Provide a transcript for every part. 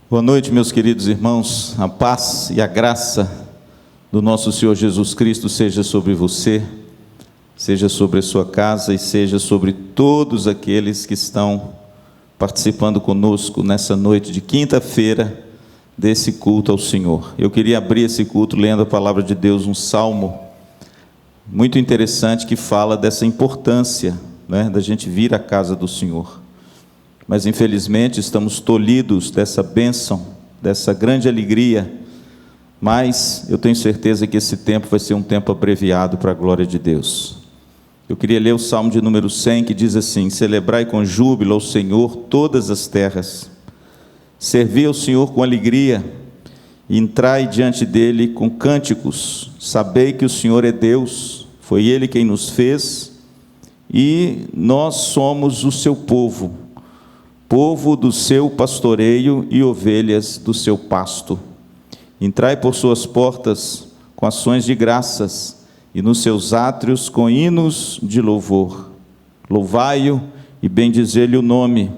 Boa noite, meus queridos irmãos. A paz e a graça do nosso Senhor Jesus Cristo seja sobre você, seja sobre a sua casa e seja sobre todos aqueles que estão participando conosco nessa noite de quinta-feira desse culto ao Senhor. Eu queria abrir esse culto lendo a palavra de Deus, um salmo muito interessante que fala dessa importância, da gente vir à casa do Senhor. Mas infelizmente estamos tolhidos dessa bênção, dessa grande alegria, mas eu tenho certeza que esse tempo vai ser um tempo abreviado para a glória de Deus. Eu queria ler o Salmo de número 100, que diz assim: celebrai com júbilo ao Senhor todas as terras, servi ao Senhor com alegria, e entrai diante dele com cânticos, sabei que o Senhor é Deus, foi Ele quem nos fez, e nós somos o seu povo, povo do seu pastoreio e ovelhas do seu pasto. Entrai por suas portas com ações de graças, e nos seus átrios com hinos de louvor. Louvai-o e bendizei-lhe o nome,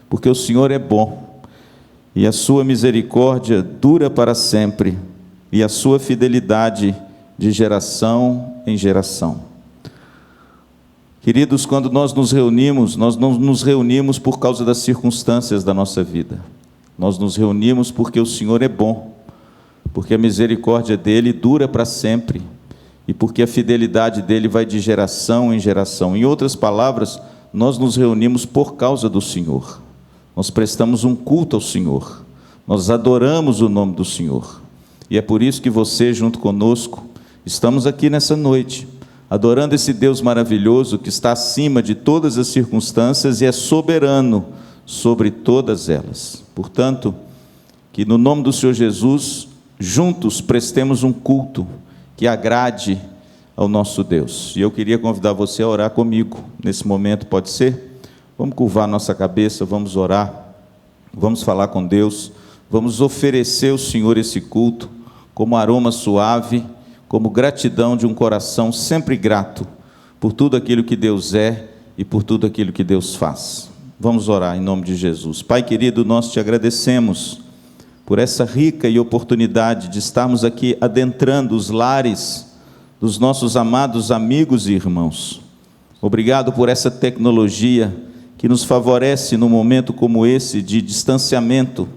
porque o Senhor é bom, e a sua misericórdia dura para sempre, e a sua fidelidade de geração em geração. Queridos, quando nós nos reunimos, nós não nos reunimos por causa das circunstâncias da nossa vida. Nós nos reunimos porque o Senhor é bom, porque a misericórdia dele dura para sempre, e porque a fidelidade dele vai de geração em geração. Em outras palavras, nós nos reunimos por causa do Senhor. Nós prestamos um culto ao Senhor, nós adoramos o nome do Senhor. E é por isso que você, junto conosco, estamos aqui nessa noite, adorando esse Deus maravilhoso que está acima de todas as circunstâncias e é soberano sobre todas elas. Portanto, que no nome do Senhor Jesus, juntos prestemos um culto que agrade ao nosso Deus. E eu queria convidar você a orar comigo nesse momento, pode ser? Vamos curvar nossa cabeça, vamos orar, vamos falar com Deus, vamos oferecer ao Senhor esse culto como aroma suave, como gratidão de um coração sempre grato por tudo aquilo que Deus é e por tudo aquilo que Deus faz. Vamos orar em nome de Jesus. Pai querido, nós te agradecemos por essa rica e oportunidade de estarmos aqui adentrando os lares dos nossos amados amigos e irmãos. Obrigado por essa tecnologia que nos favorece num momento como esse de distanciamento.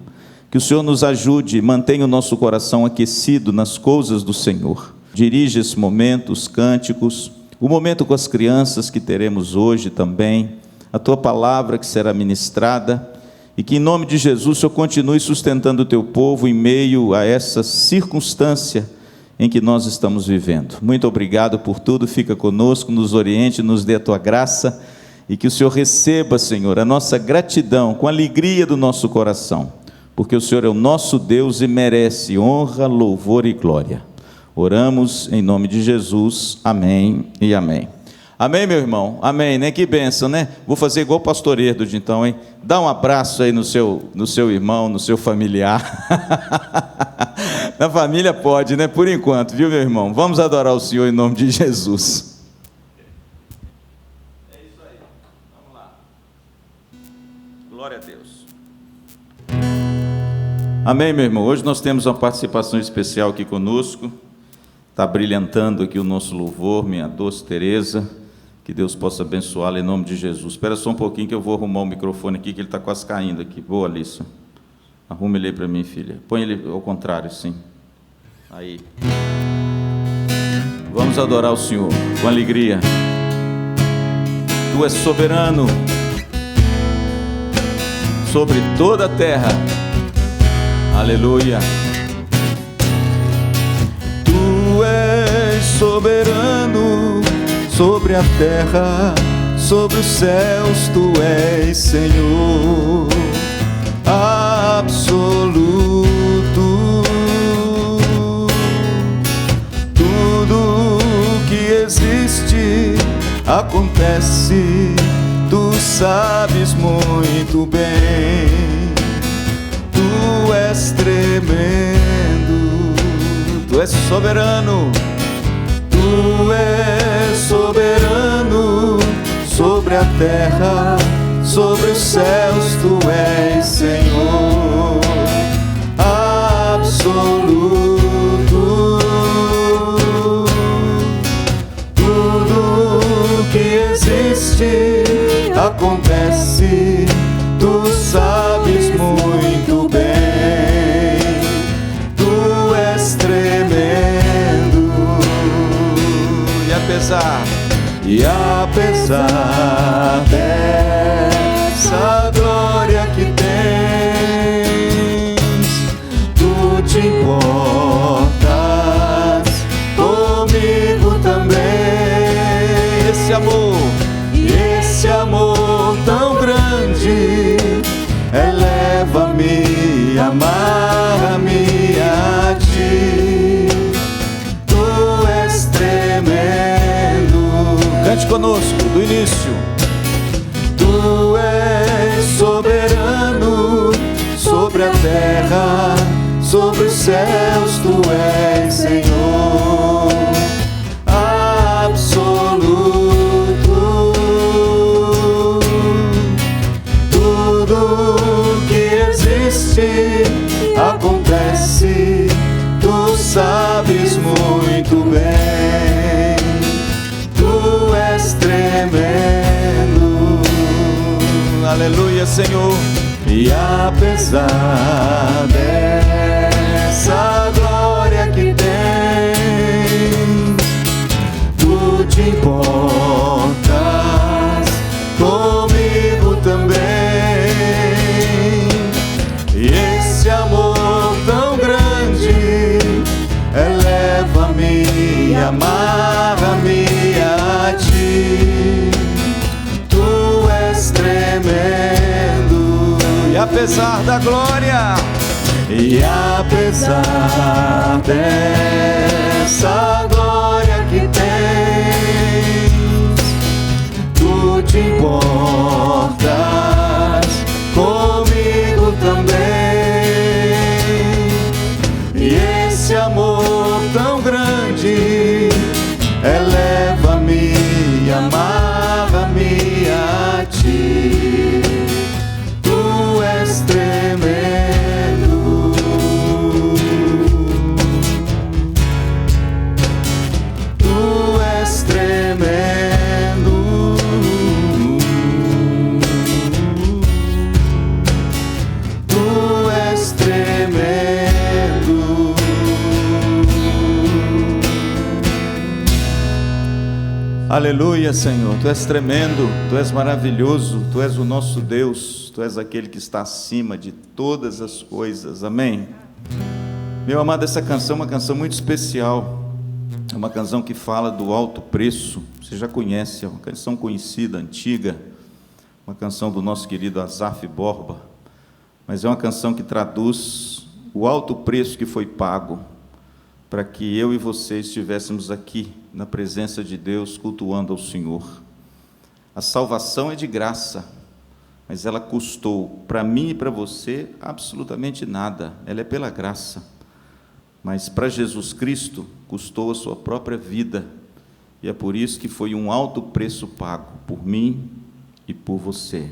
Que o Senhor nos ajude, mantenha o nosso coração aquecido nas coisas do Senhor. Dirige esse momento, os cânticos, o momento com as crianças que teremos hoje também, a tua palavra que será ministrada, e que em nome de Jesus o Senhor continue sustentando o teu povo em meio a essa circunstância em que nós estamos vivendo. Muito obrigado por tudo, fica conosco, nos oriente, nos dê a tua graça, e que o Senhor receba, Senhor, a nossa gratidão com alegria do nosso coração, porque o Senhor é o nosso Deus e merece honra, louvor e glória. Oramos em nome de Jesus, amém e amém. Amém, meu irmão? Amém, né? Que bênção, né? Vou fazer igual o pastor Herdo de então, hein? Dá um abraço aí no seu irmão, no seu familiar. Na família pode, né? Por enquanto, viu, meu irmão? Vamos adorar o Senhor em nome de Jesus. É isso aí, vamos lá. Glória a Deus. Amém, meu irmão? Hoje nós temos uma participação especial aqui conosco. Está brilhantando aqui o nosso louvor, minha doce Tereza, que Deus possa abençoá-la em nome de Jesus. Espera só um pouquinho que eu vou arrumar o microfone aqui, que ele está quase caindo aqui. Boa, Alissa. Arrume ele aí para mim, filha. Põe ele ao contrário, sim. Aí. Vamos adorar o Senhor com alegria. Tu és soberano sobre toda a terra. Aleluia. Tu és soberano sobre a terra, sobre os céus, tu és Senhor absoluto. Tudo que existe acontece, tu sabes muito bem. Tu és tremendo, tu és soberano, tu és soberano sobre a terra, sobre os céus, tu és Senhor acontece, tu sabes muito bem, tu és tremendo. E apesar dessa glória que tens, tu te importas comigo também. Esse amor tão grande eleva-me, amarra-me a ti. Tu és tremendo. Cante conosco do início. Tu és soberano sobre a terra, sobre os céus, tu és Senhor absoluto. Tudo que existe acontece, tu sabes muito bem, tu és tremendo. Aleluia, Senhor. E apesar dessa glória que tens, tu te importas comigo também. E esse amor tão grande eleva-me, amarra-me a ti. Tu és tremendo. E apesar da glória, e apesar dessa glória que tens, tu te importas comigo também. E esse amor tão grande eleva-me, amarra-me a ti. Tu és tremendo. Tu és tremendo. Tu és tremendo. Aleluia, Senhor. Tu és tremendo, tu és maravilhoso, tu és o nosso Deus, tu és aquele que está acima de todas as coisas. Amém? Meu amado, essa canção é uma canção muito especial. É uma canção que fala do alto preço. Você já conhece, é uma canção conhecida, antiga, uma canção do nosso querido Asaf Borba, mas é uma canção que traduz o alto preço que foi pago para que eu e você estivéssemos aqui na presença de Deus, cultuando ao Senhor. A salvação é de graça, mas ela custou para mim e para você absolutamente nada. Ela é pela graça, mas para Jesus Cristo custou a sua própria vida, e é por isso que foi um alto preço pago por mim e por você.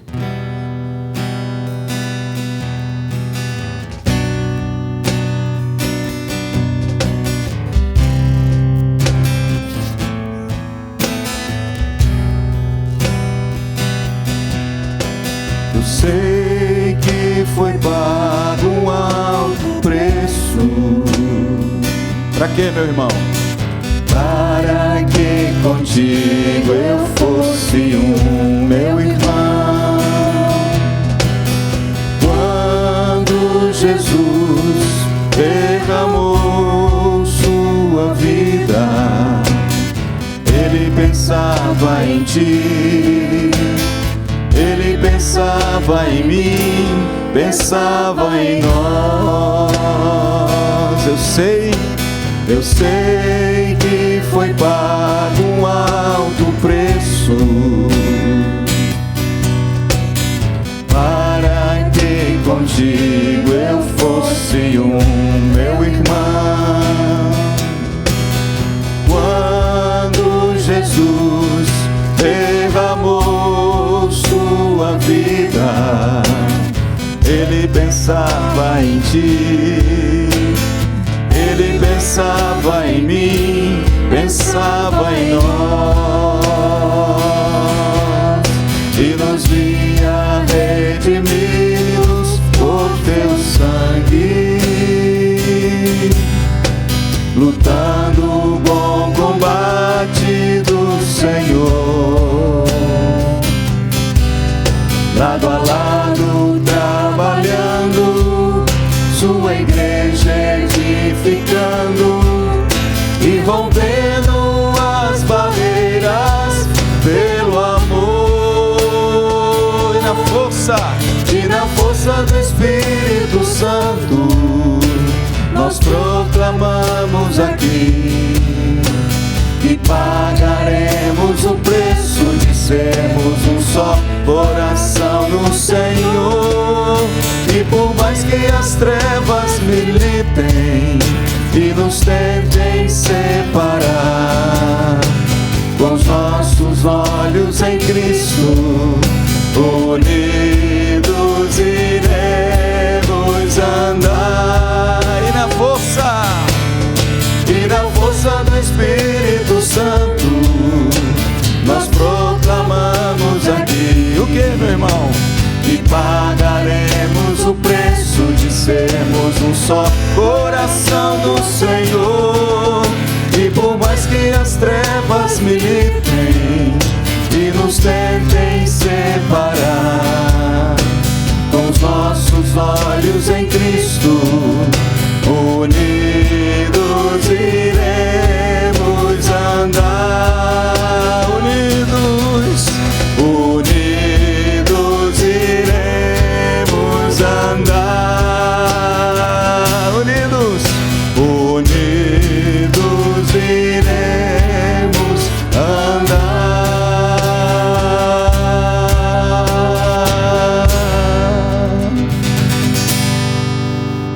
Eu sei que foi pago um alto preço. Para quê, meu irmão? Para que contigo eu fosse meu irmão. Quando Jesus derramou sua vida, Ele pensava em ti. Ele pensava em mim, pensava em nós. Eu sei que foi pago um alto preço para que contigo eu fosse meu irmão. Quando Jesus derramou sua vida, Ele pensava em ti. Ele pensava em mim, pensava em nós, e nos via lado trabalhando, sua igreja edificando e rompendo as barreiras pelo amor. E na força do Espírito Santo nós proclamamos aqui que pagaremos o preço de sermos um só coração no Senhor. E por mais que as trevas militem e nos tentem separar, com os nossos olhos em Cristo, unidos iremos andar. E na força do Espírito Santo nós proclamamos aqui o que, meu irmão? Que pagaremos o preço de sermos um só coração no Senhor. E por mais que as trevas militem e nos tentem separar, com os nossos olhos em Cristo, unidos iremos andar. Unidos iremos andar. Unidos iremos andar.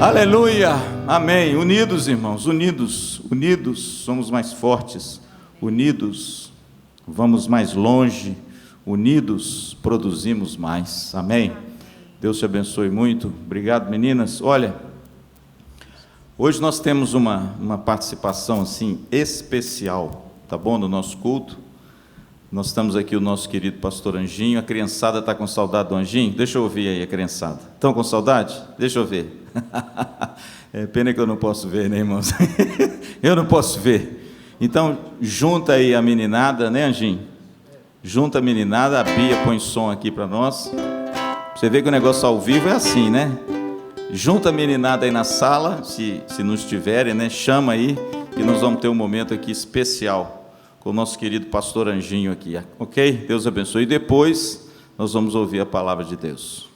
Aleluia, amém. Unidos, irmãos, unidos somos mais fortes, unidos vamos mais longe, unidos produzimos mais, amém. Deus te abençoe muito. Obrigado, meninas. Olha, hoje nós temos uma participação assim especial, tá bom, no nosso culto. Nós estamos aqui, o nosso querido pastor Anjinho. A criançada está com saudade do Anjinho? Deixa eu ouvir aí a criançada. Estão com saudade? Deixa eu ver. É pena que eu não posso ver, né, irmãos? Eu não posso ver. Então, junta aí a meninada, né, Anjinho? Junta a meninada, a Bia põe som aqui para nós. Você vê que o negócio ao vivo é assim, né? Junta a meninada aí na sala, se não estiverem, né? Chama aí, que nós vamos ter um momento aqui especial com o nosso querido pastor Anjinho aqui, ok? Deus abençoe. E depois nós vamos ouvir a palavra de Deus.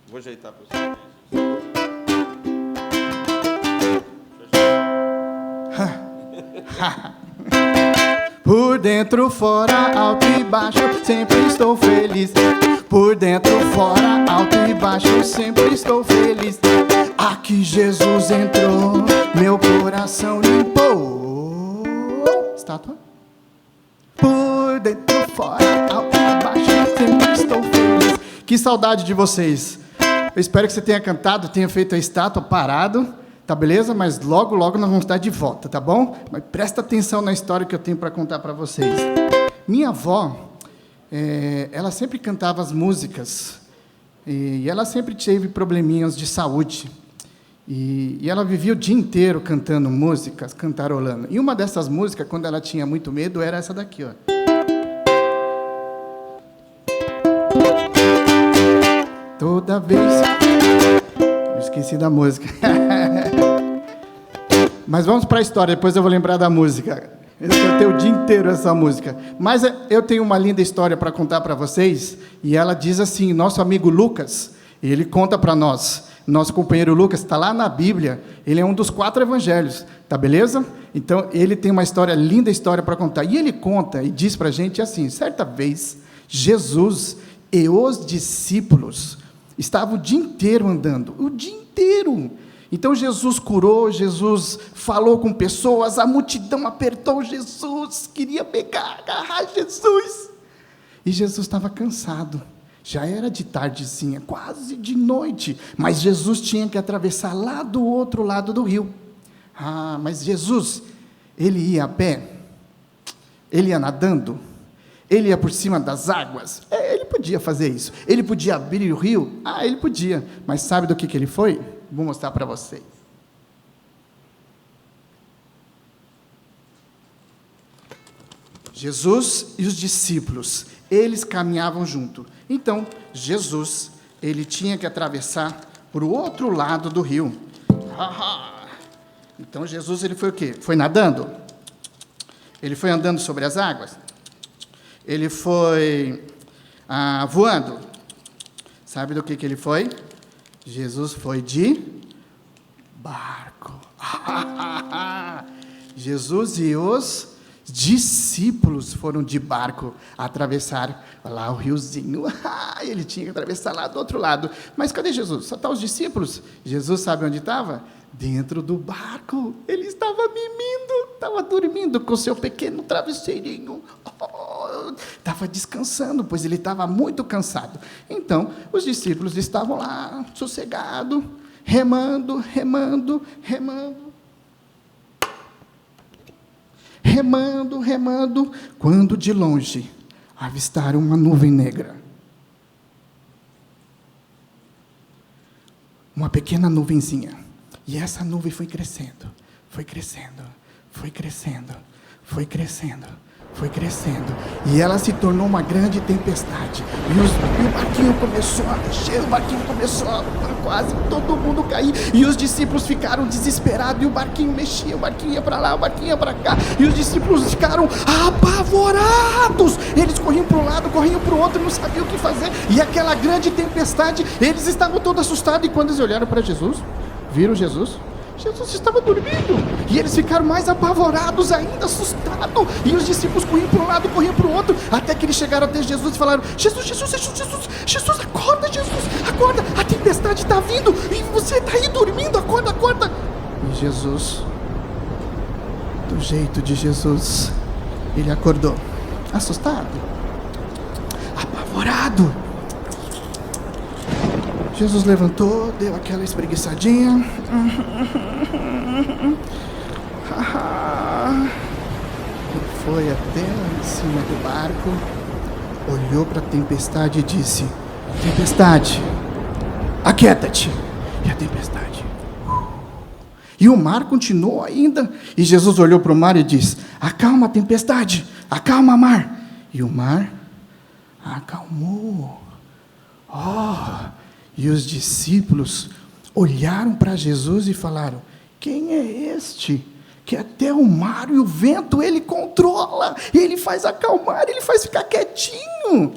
Vou ajeitar para você. Por dentro, fora, alto e baixo, sempre estou feliz. Por dentro, fora, alto e baixo, sempre estou feliz. Aqui Jesus entrou, meu coração limpou. Estátua. Por dentro, fora, alto e baixo, sempre estou feliz. Que saudade de vocês. Eu espero que você tenha cantado, tenha feito a estátua, parado. Tá beleza? Mas logo, logo nós vamos estar de volta, tá bom? Mas presta atenção na história que eu tenho para contar para vocês. Minha avó, ela sempre cantava as músicas, e ela sempre teve probleminhas de saúde. E ela vivia o dia inteiro cantando músicas, cantarolando. E uma dessas músicas, quando ela tinha muito medo, era essa daqui, ó. Toda vez... Eu esqueci da música. Mas vamos para a história, depois eu vou lembrar da música. Eu cantei o dia inteiro essa música. Mas eu tenho uma linda história para contar para vocês, e ela diz assim, nosso amigo Lucas, ele conta para nós, nosso companheiro Lucas, está lá na Bíblia, ele é um dos 4 evangelhos, tá beleza? Então, ele tem uma história, linda história para contar, e ele conta e diz para a gente assim, certa vez, Jesus e os discípulos estavam o dia inteiro andando, o dia inteiro. Então Jesus curou, Jesus falou com pessoas, a multidão apertou Jesus, queria pegar, agarrar Jesus. E Jesus estava cansado, já era de tardezinha, quase de noite, mas Jesus tinha que atravessar lá do outro lado do rio. Ah, mas Jesus, ele ia a pé? Ele ia nadando? Ele ia por cima das águas? Ele podia fazer isso. Ele podia abrir o rio? Ele podia. Mas sabe do que ele foi? Vou mostrar para vocês. Jesus e os discípulos, eles caminhavam junto. Então, Jesus ele tinha que atravessar para o outro lado do rio. Então Jesus ele foi o quê? Foi nadando? Ele foi andando sobre as águas? Ele foi voando? Sabe do que ele foi? Jesus foi de barco. Jesus e os discípulos foram de barco atravessar lá o riozinho. Ele tinha que atravessar lá do outro lado. Mas cadê Jesus? Só estão os discípulos. Jesus sabe onde estava? Dentro do barco. Ele estava mimindo, estava dormindo com seu pequeno travesseirinho. Estava descansando, pois ele estava muito cansado. Então, os discípulos estavam lá, sossegados, remando, remando, remando. Remando, remando, quando de longe avistaram uma nuvem negra. Uma pequena nuvenzinha. E essa nuvem foi crescendo, foi crescendo, foi crescendo, foi crescendo, foi crescendo. E ela se tornou uma grande tempestade. E o barquinho começou a mexer, o barquinho começou a quase todo mundo cair. E os discípulos ficaram desesperados. E o barquinho mexia, o barquinho ia para lá, o barquinho ia para cá. E os discípulos ficaram apavorados. Eles corriam para um lado, corriam para o outro, não sabiam o que fazer. E aquela grande tempestade, eles estavam todos assustados. E quando eles olharam para Jesus, viram Jesus? Jesus estava dormindo. E eles ficaram mais apavorados ainda, assustados. E os discípulos corriam para um lado, corriam para o outro, até que eles chegaram até Jesus e falaram: Jesus, Jesus, Jesus, Jesus, Jesus, acorda, Jesus, acorda, a tempestade está vindo e você está aí dormindo, acorda, acorda. E Jesus, do jeito de Jesus, ele acordou, assustado, apavorado. Jesus levantou, deu aquela espreguiçadinha. Ele foi até lá em cima do barco, olhou para a tempestade e disse: tempestade, aquieta-te. E a tempestade. E o mar continuou ainda. E Jesus olhou para o mar e disse: acalma a tempestade, acalma mar. E o mar acalmou. E os discípulos olharam para Jesus e falaram: quem é este que até o mar e o vento ele controla, ele faz acalmar, ele faz ficar quietinho?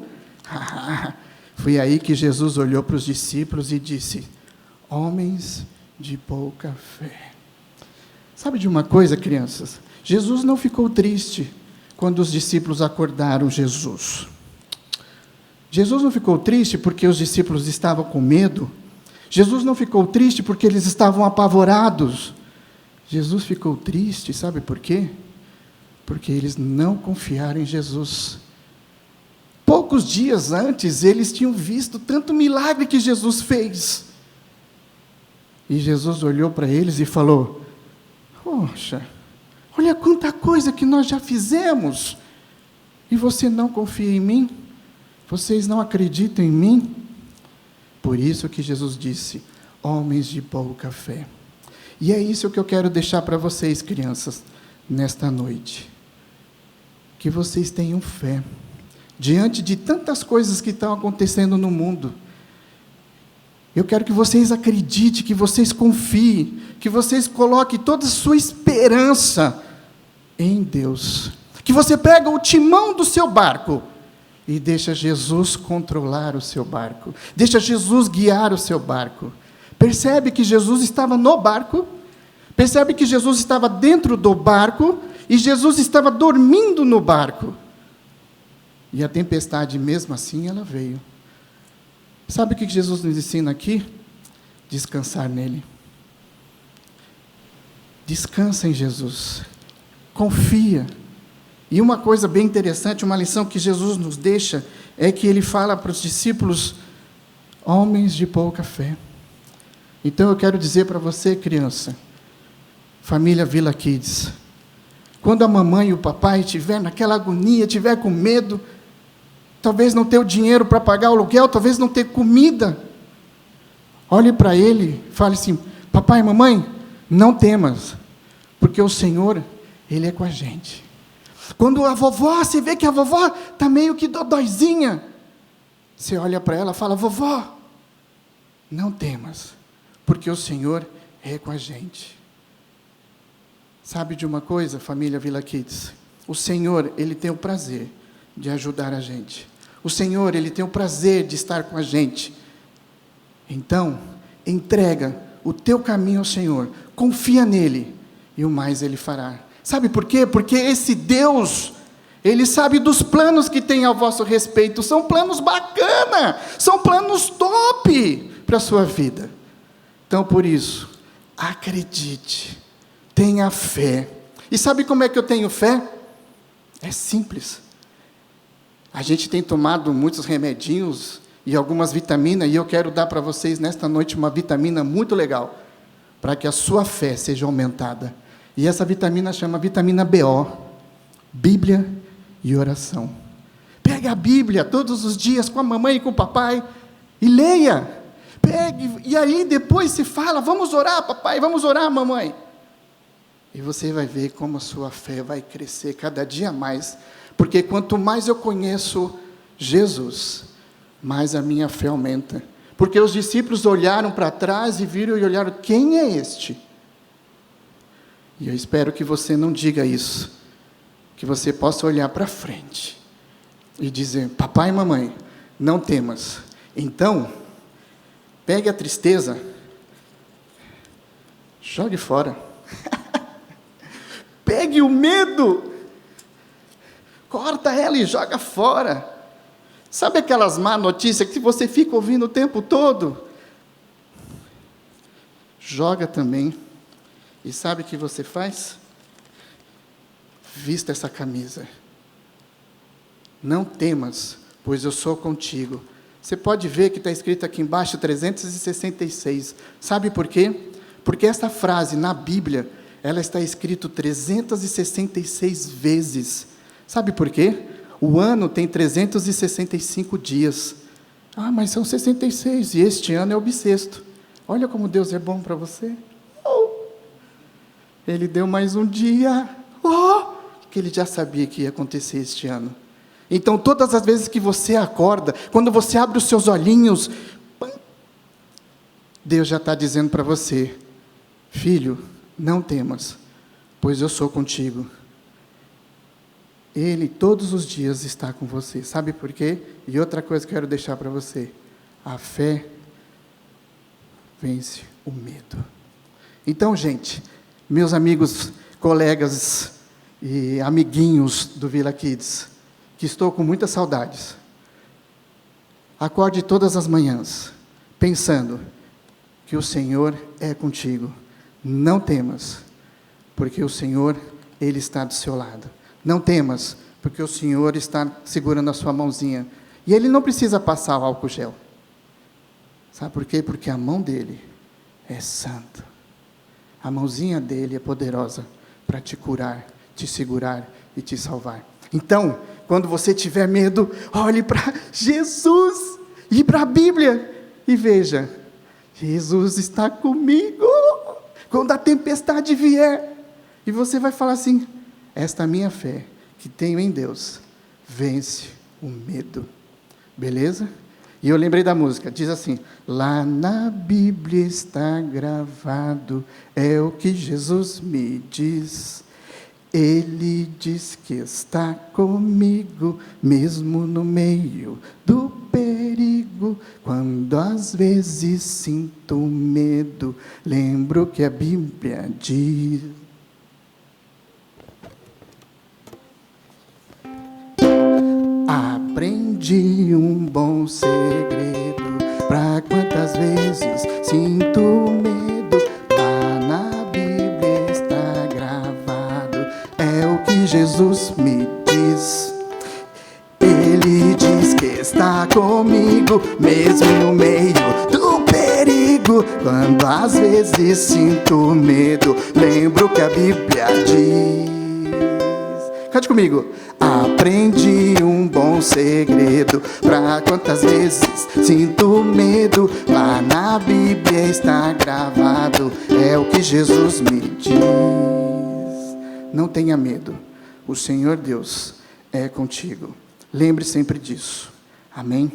Foi aí que Jesus olhou para os discípulos e disse: homens de pouca fé. Sabe de uma coisa, crianças? Jesus não ficou triste quando os discípulos acordaram Jesus. Jesus não ficou triste porque os discípulos estavam com medo. Jesus não ficou triste porque eles estavam apavorados. Jesus ficou triste, sabe por quê? Porque eles não confiaram em Jesus. Poucos dias antes, eles tinham visto tanto milagre que Jesus fez. E Jesus olhou para eles e falou: poxa, olha quanta coisa que nós já fizemos. E você não confia em mim? Vocês não acreditam em mim? Por isso que Jesus disse: homens de pouca fé. E é isso que eu quero deixar para vocês, crianças, nesta noite. Que vocês tenham fé. Diante de tantas coisas que estão acontecendo no mundo, eu quero que vocês acreditem, que vocês confiem, que vocês coloquem toda a sua esperança em Deus. Que você pega o timão do seu barco e deixa Jesus controlar o seu barco. Deixa Jesus guiar o seu barco. Percebe que Jesus estava no barco? Percebe que Jesus estava dentro do barco? E Jesus estava dormindo no barco. E a tempestade, mesmo assim, ela veio. Sabe o que Jesus nos ensina aqui? Descansar nele. Descansa em Jesus. Confia. E uma coisa bem interessante, uma lição que Jesus nos deixa, é que ele fala para os discípulos: homens de pouca fé. Então eu quero dizer para você, criança, família Vila Kids, quando a mamãe e o papai estiver naquela agonia, estiver com medo, talvez não ter o dinheiro para pagar o aluguel, talvez não ter comida, olhe para ele, fale assim: papai, mamãe, não temas, porque o Senhor, Ele é com a gente. Quando a vovó, você vê que a vovó está meio que dodóizinha, você olha para ela e fala: vovó, não temas, porque o Senhor é com a gente. Sabe de uma coisa, família Vila Kids? O Senhor, Ele tem o prazer de ajudar a gente. O Senhor, Ele tem o prazer de estar com a gente. Então, entrega o teu caminho ao Senhor, confia nele, e o mais Ele fará. Sabe por quê? Porque esse Deus, Ele sabe dos planos que tem ao vosso respeito, são planos bacana, são planos top para a sua vida. Então, por isso, acredite, tenha fé. E sabe como é que eu tenho fé? É simples. A gente tem tomado muitos remedinhos e algumas vitaminas, e eu quero dar para vocês nesta noite uma vitamina muito legal, para que a sua fé seja aumentada. E essa vitamina chama vitamina BO, Bíblia e oração. Pegue a Bíblia todos os dias com a mamãe e com o papai e leia. Pegue, e aí depois se fala, vamos orar papai, vamos orar mamãe. E você vai ver como a sua fé vai crescer cada dia mais, porque quanto mais eu conheço Jesus, mais a minha fé aumenta. Porque os discípulos olharam para trás e viram e olharam, quem é este? E eu espero que você não diga isso, que você possa olhar para frente e dizer, papai e mamãe, não temas. Então, pegue a tristeza, jogue fora. Pegue o medo, corta ela e joga fora. Sabe aquelas má notícias que você fica ouvindo o tempo todo? Joga também. E sabe o que você faz? Vista essa camisa. Não temas, pois eu sou contigo. Você pode ver que está escrito aqui embaixo 366. Sabe por quê? Porque essa frase na Bíblia, ela está escrita 366 vezes. Sabe por quê? O ano tem 365 dias. Ah, mas são 66, e este ano é o bissexto. Olha como Deus é bom para você. Ele deu mais um dia. Que Ele já sabia que ia acontecer este ano. Então, todas as vezes que você acorda, quando você abre os seus olhinhos, Deus já está dizendo para você, filho, não temas, pois eu sou contigo. Ele todos os dias está com você. Sabe por quê? E outra coisa que eu quero deixar para você. A fé vence o medo. Então, gente, meus amigos, colegas e amiguinhos do Vila Kids, que estou com muitas saudades, acorde todas as manhãs, pensando que o Senhor é contigo. Não temas, porque o Senhor, Ele está do seu lado. Não temas, porque o Senhor está segurando a sua mãozinha. E Ele não precisa passar o álcool gel. Sabe por quê? Porque a mão dEle é santa. A mãozinha dEle é poderosa para te curar, te segurar e te salvar. Então, quando você tiver medo, olhe para Jesus e para a Bíblia e veja, Jesus está comigo. Quando a tempestade vier, e você vai falar assim, esta minha fé que tenho em Deus, vence o medo. Beleza? E eu lembrei da música, diz assim, lá na Bíblia está gravado, é o que Jesus me diz. Ele diz que está comigo, mesmo no meio do perigo. Quando às vezes sinto medo, lembro que a Bíblia diz. Aprendi um bom segredo, pra quantas vezes sinto medo, lá na Bíblia está gravado, é o que Jesus me diz. Ele diz que está comigo, mesmo no meio do perigo. Quando às vezes sinto medo, lembro que a Bíblia diz. Cante comigo. Aprendi um bom segredo, pra quantas vezes sinto medo, lá na Bíblia está gravado, é o que Jesus me diz. Não tenha medo, o Senhor Deus é contigo. Lembre sempre disso. Amém?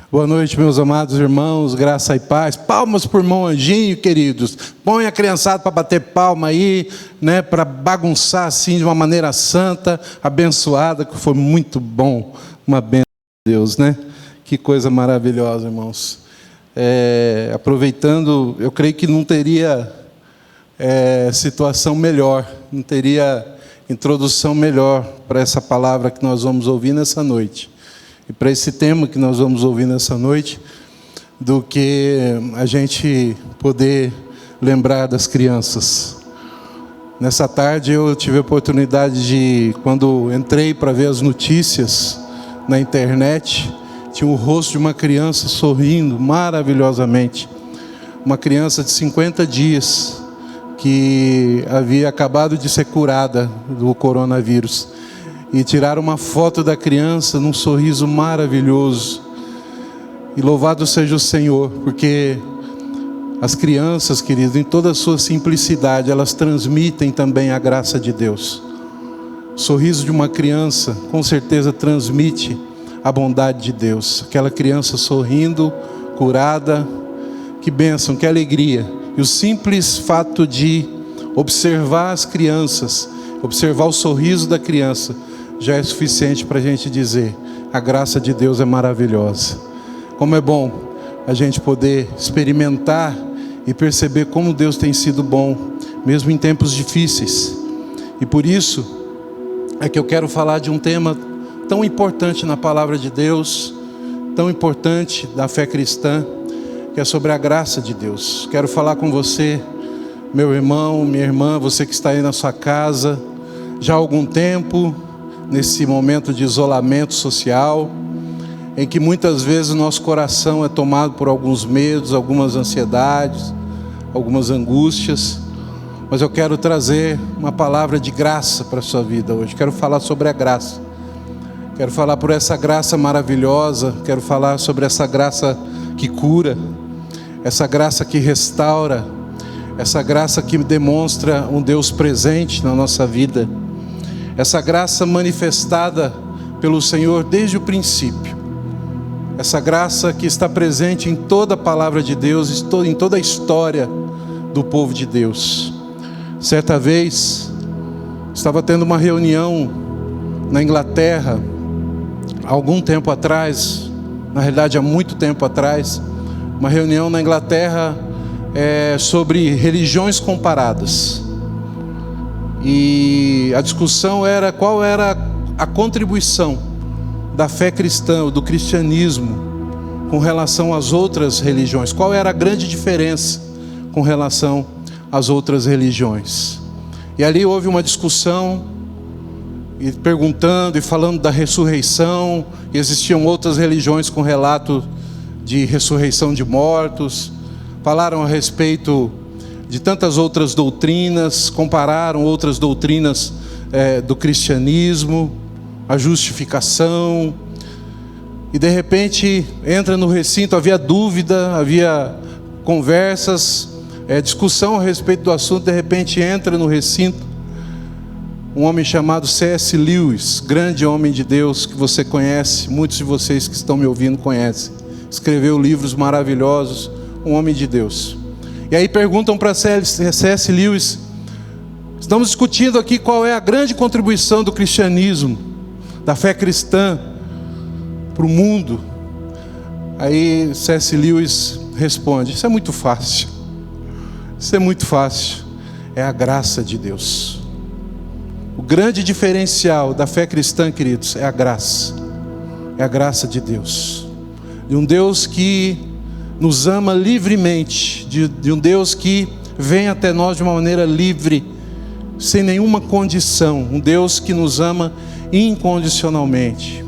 Boa noite, meus amados irmãos, graça e paz. Palmas por irmão Anjinho, queridos. Põe a criançada para bater palma aí, né, para bagunçar assim de uma maneira santa, abençoada, que foi muito bom. Uma bênção de Deus, né? Que coisa maravilhosa, irmãos. Aproveitando, eu creio que não teria situação melhor, não teria introdução melhor para essa palavra que nós vamos ouvir nessa noite. E para esse tema que nós vamos ouvir nessa noite, do que a gente poder lembrar das crianças. Nessa tarde eu tive a oportunidade de, quando entrei para ver as notícias na internet, tinha o rosto de uma criança sorrindo maravilhosamente. Uma criança de 50 dias que havia acabado de ser curada do coronavírus. E tiraram uma foto da criança num sorriso maravilhoso. E louvado seja o Senhor, porque as crianças, queridos, em toda a sua simplicidade, elas transmitem também a graça de Deus. O sorriso de uma criança, com certeza, transmite a bondade de Deus. Aquela criança sorrindo, curada, que bênção, que alegria. E o simples fato de observar as crianças, observar o sorriso da criança, já é suficiente para a gente dizer: a graça de Deus é maravilhosa. Como é bom a gente poder experimentar e perceber como Deus tem sido bom, mesmo em tempos difíceis. E por isso é que eu quero falar de um tema tão importante na palavra de Deus, tão importante da fé cristã, que é sobre a graça de Deus. Quero falar com você, meu irmão, minha irmã, você que está aí na sua casa já há algum tempo, nesse momento de isolamento social, em que muitas vezes o nosso coração é tomado por alguns medos, algumas ansiedades, algumas angústias. Mas eu quero trazer uma palavra de graça para a sua vida hoje. Quero falar sobre a graça. Quero falar por essa graça maravilhosa. Quero falar sobre essa graça que cura, essa graça que restaura, essa graça que demonstra um Deus presente na nossa vida. Essa graça manifestada pelo Senhor desde o princípio. Essa graça que está presente em toda a palavra de Deus, em toda a história do povo de Deus. Certa vez, estava tendo uma reunião na Inglaterra, há algum tempo atrás, na realidade há muito tempo atrás, uma reunião na Inglaterra sobre religiões comparadas. E a discussão era qual era a contribuição da fé cristã, do cristianismo, com relação às outras religiões. Qual era a grande diferença com relação às outras religiões. E ali houve uma discussão, e perguntando e falando da ressurreição. E existiam outras religiões com relato de ressurreição de mortos. Falaram a respeito de tantas outras doutrinas, compararam outras doutrinas do cristianismo, a justificação. E de repente entra no recinto, havia dúvida, havia conversas, discussão a respeito do assunto. De repente entra no recinto um homem chamado C.S. Lewis, grande homem de Deus que você conhece, muitos de vocês que estão me ouvindo conhecem. Escreveu livros maravilhosos, um homem de Deus. E aí perguntam para C.S. Lewis: estamos discutindo aqui qual é a grande contribuição do cristianismo, da fé cristã para o mundo. Aí C.S. Lewis responde: isso é muito fácil. Isso é muito fácil. É a graça de Deus. O grande diferencial da fé cristã, queridos, é a graça. É a graça de Deus. De um Deus que nos ama livremente, de um Deus que vem até nós de uma maneira livre, sem nenhuma condição. Um Deus que nos ama incondicionalmente.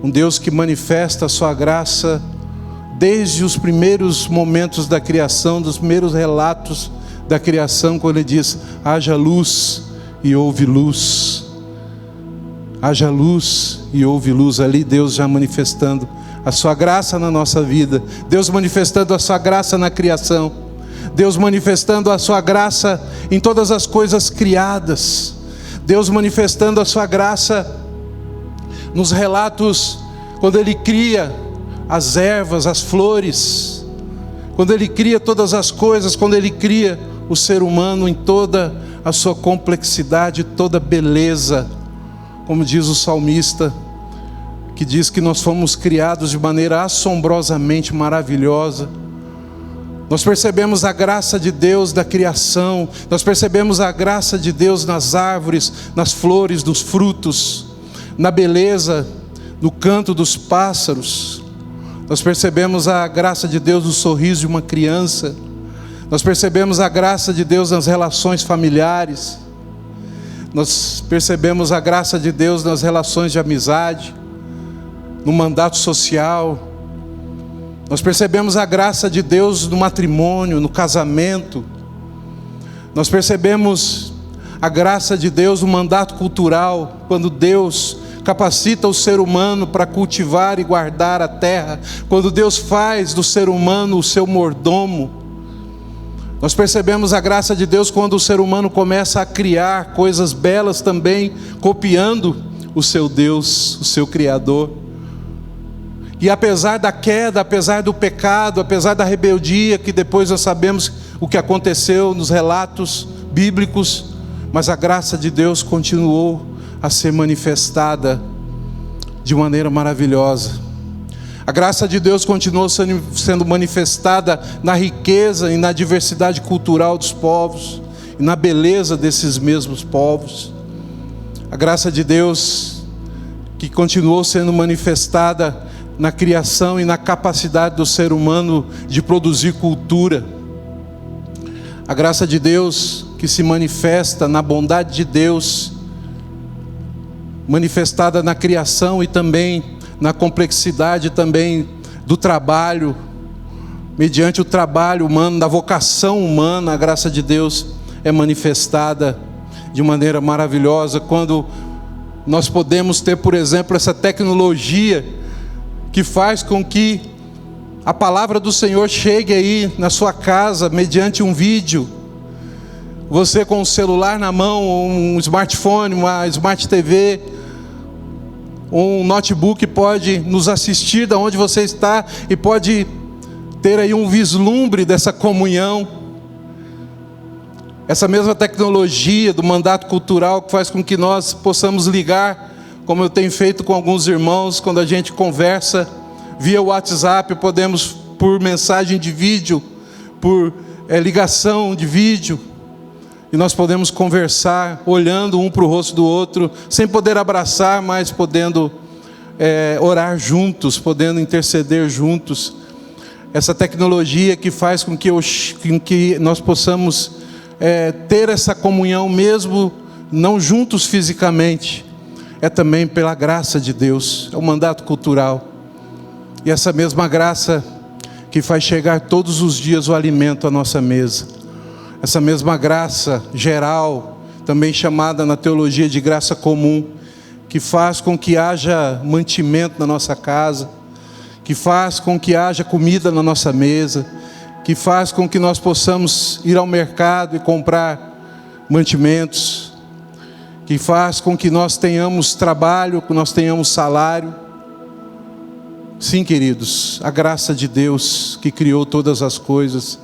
Um Deus que manifesta a sua graça desde os primeiros momentos da criação, dos primeiros relatos da criação, quando ele diz: haja luz e houve luz. Haja luz e houve luz. Ali Deus já manifestando a sua graça na nossa vida, Deus manifestando a sua graça na criação, Deus manifestando a sua graça em todas as coisas criadas, Deus manifestando a sua graça nos relatos, quando Ele cria as ervas, as flores, quando Ele cria todas as coisas, quando Ele cria o ser humano em toda a sua complexidade, toda beleza, como diz o salmista, que diz que nós fomos criados de maneira assombrosamente maravilhosa. Nós percebemos a graça de Deus da criação, nós percebemos a graça de Deus nas árvores, nas flores, nos frutos, na beleza, no canto dos pássaros. Nós percebemos a graça de Deus no sorriso de uma criança. Nós percebemos a graça de Deus nas relações familiares. Nós percebemos a graça de Deus nas relações de amizade, no mandato social. Nós percebemos a graça de Deus no matrimônio, no casamento. Nós percebemos a graça de Deus no mandato cultural, quando Deus capacita o ser humano para cultivar e guardar a terra, quando Deus faz do ser humano o seu mordomo. Nós percebemos a graça de Deus quando o ser humano começa a criar coisas belas também, copiando o seu Deus, o seu Criador. E apesar da queda, apesar do pecado, apesar da rebeldia, que depois nós sabemos o que aconteceu nos relatos bíblicos, mas a graça de Deus continuou a ser manifestada de maneira maravilhosa. A graça de Deus continuou sendo manifestada na riqueza e na diversidade cultural dos povos, e na beleza desses mesmos povos. A graça de Deus que continuou sendo manifestada na criação e na capacidade do ser humano de produzir cultura. A graça de Deus que se manifesta na bondade de Deus, manifestada na criação e também na complexidade também do trabalho, mediante o trabalho humano, da vocação humana. A graça de Deus é manifestada de maneira maravilhosa quando nós podemos ter, por exemplo, essa tecnologia que faz com que a palavra do Senhor chegue aí na sua casa mediante um vídeo. Você com o celular na mão, um smartphone, uma Smart TV, um notebook pode nos assistir de onde você está e pode ter aí um vislumbre dessa comunhão. Essa mesma tecnologia do mandato cultural que faz com que nós possamos ligar, como eu tenho feito com alguns irmãos, quando a gente conversa via WhatsApp, podemos por mensagem de vídeo, por ligação de vídeo, e nós podemos conversar olhando um para o rosto do outro, sem poder abraçar, mas podendo orar juntos, podendo interceder juntos. Essa tecnologia que faz com que nós possamos ter essa comunhão mesmo não juntos fisicamente, é também pela graça de Deus, é um mandato cultural. E essa mesma graça que faz chegar todos os dias o alimento à nossa mesa. Essa mesma graça geral, também chamada na teologia de graça comum, que faz com que haja mantimento na nossa casa, que faz com que haja comida na nossa mesa, que faz com que nós possamos ir ao mercado e comprar mantimentos, que faz com que nós tenhamos trabalho, que nós tenhamos salário. Sim, queridos, a graça de Deus que criou todas as coisas.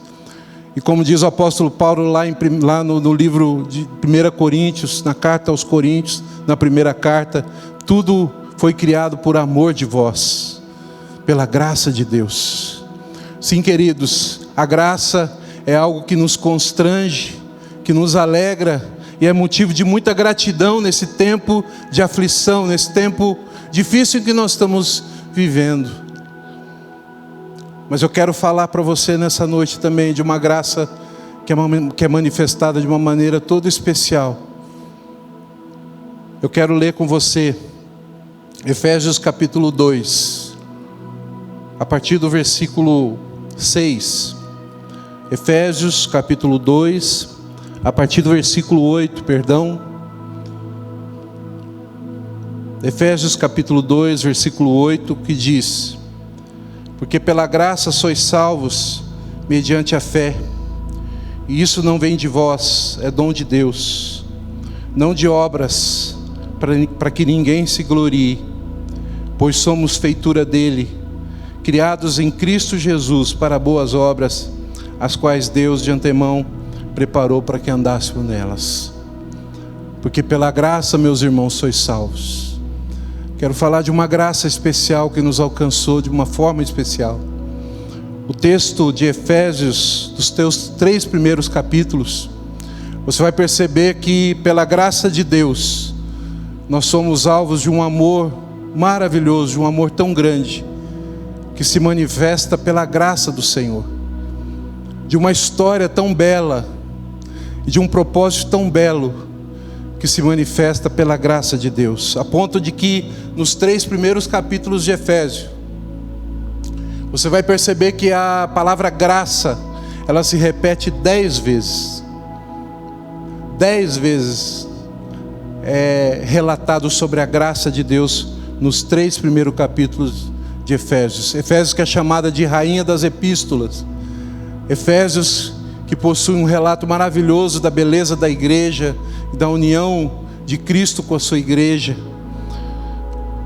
E como diz o apóstolo Paulo lá no livro de 1 Coríntios, na carta aos Coríntios, na primeira carta, tudo foi criado por amor de vós, pela graça de Deus. Sim, queridos, a graça é algo que nos constrange, que nos alegra, e é motivo de muita gratidão nesse tempo de aflição, nesse tempo difícil que nós estamos vivendo. Mas eu quero falar para você nessa noite também de uma graça que é manifestada de uma maneira toda especial. Eu quero ler com você Efésios capítulo 2, a partir do versículo 6. Efésios capítulo 2, a partir do versículo 8, Efésios capítulo 2, versículo 8, que diz: porque pela graça sois salvos, mediante a fé, e isso não vem de vós, é dom de Deus, não de obras, para que ninguém se glorie, pois somos feitura dele, criados em Cristo Jesus para boas obras, as quais Deus de antemão preparou para que andássemos nelas. Porque pela graça, meus irmãos, sois salvos. Quero falar de uma graça especial que nos alcançou de uma forma especial. O texto de Efésios, dos teus 3 primeiros capítulos, você vai perceber que pela graça de Deus, nós somos alvos de um amor maravilhoso, de um amor tão grande, que se manifesta pela graça do Senhor, de uma história tão bela, e de um propósito tão belo, que se manifesta pela graça de Deus, a ponto de que nos 3 primeiros capítulos de Efésios, você vai perceber que a palavra graça, ela se repete 10 vezes. 10 vezes é relatado sobre a graça de Deus nos 3 primeiros capítulos de Efésios. Efésios que é chamada de rainha das epístolas. Efésios que possui um relato maravilhoso da beleza da igreja, da união de Cristo com a sua igreja.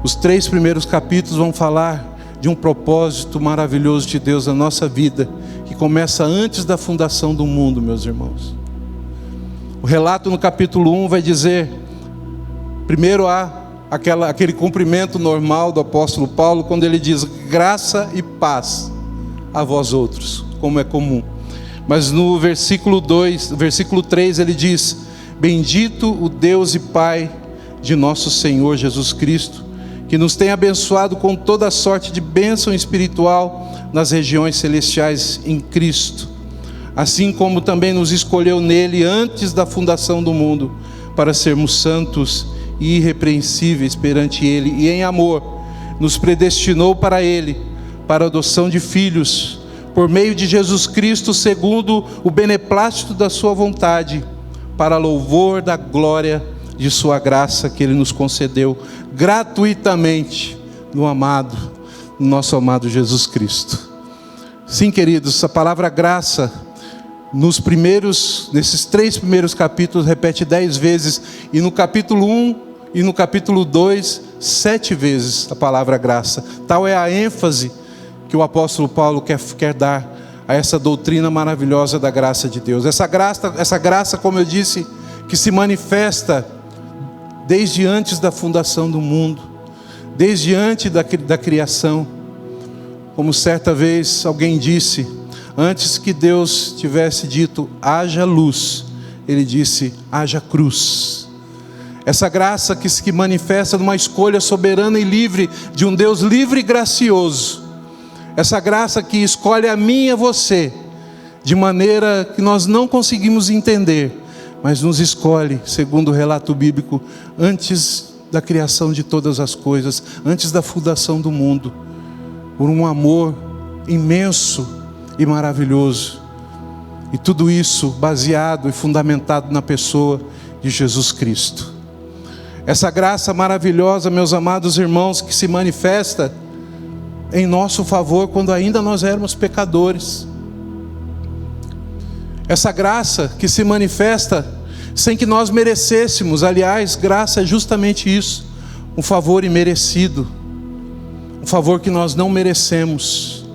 Os 3 primeiros capítulos vão falar de um propósito maravilhoso de Deus na nossa vida, que começa antes da fundação do mundo, meus irmãos. O relato no capítulo 1 vai dizer, primeiro há aquele cumprimento normal do apóstolo Paulo, quando ele diz, graça e paz a vós outros, como é comum. Mas no versículo 3 ele diz, bendito o Deus e Pai de nosso Senhor Jesus Cristo, que nos tem abençoado com toda a sorte de bênção espiritual nas regiões celestiais em Cristo, assim como também nos escolheu nele antes da fundação do mundo, para sermos santos e irrepreensíveis perante ele, e em amor nos predestinou para ele, para a adoção de filhos, por meio de Jesus Cristo, segundo o beneplácito da sua vontade, para louvor da glória de sua graça que ele nos concedeu gratuitamente no nosso amado Jesus Cristo. Sim, queridos, a palavra graça nesses 3 primeiros capítulos repete 10 vezes, e no capítulo 1 e no capítulo 2 7 vezes a palavra graça. Tal é a ênfase que o apóstolo Paulo quer dar a essa doutrina maravilhosa da graça de Deus. Essa graça, como eu disse, que se manifesta desde antes da fundação do mundo, desde antes da criação. Como certa vez alguém disse, antes que Deus tivesse dito, haja luz, ele disse, haja cruz. Essa graça que se manifesta numa escolha soberana e livre, de um Deus livre e gracioso. Essa graça que escolhe a mim e a você, de maneira que nós não conseguimos entender, mas nos escolhe, segundo o relato bíblico, antes da criação de todas as coisas, antes da fundação do mundo, por um amor imenso e maravilhoso. E tudo isso baseado e fundamentado na pessoa de Jesus Cristo. Essa graça maravilhosa, meus amados irmãos, que se manifesta em nosso favor quando ainda nós éramos pecadores. Essa graça que se manifesta sem que nós merecêssemos. Aliás, graça é justamente isso, um favor imerecido, um favor que nós não merecemos,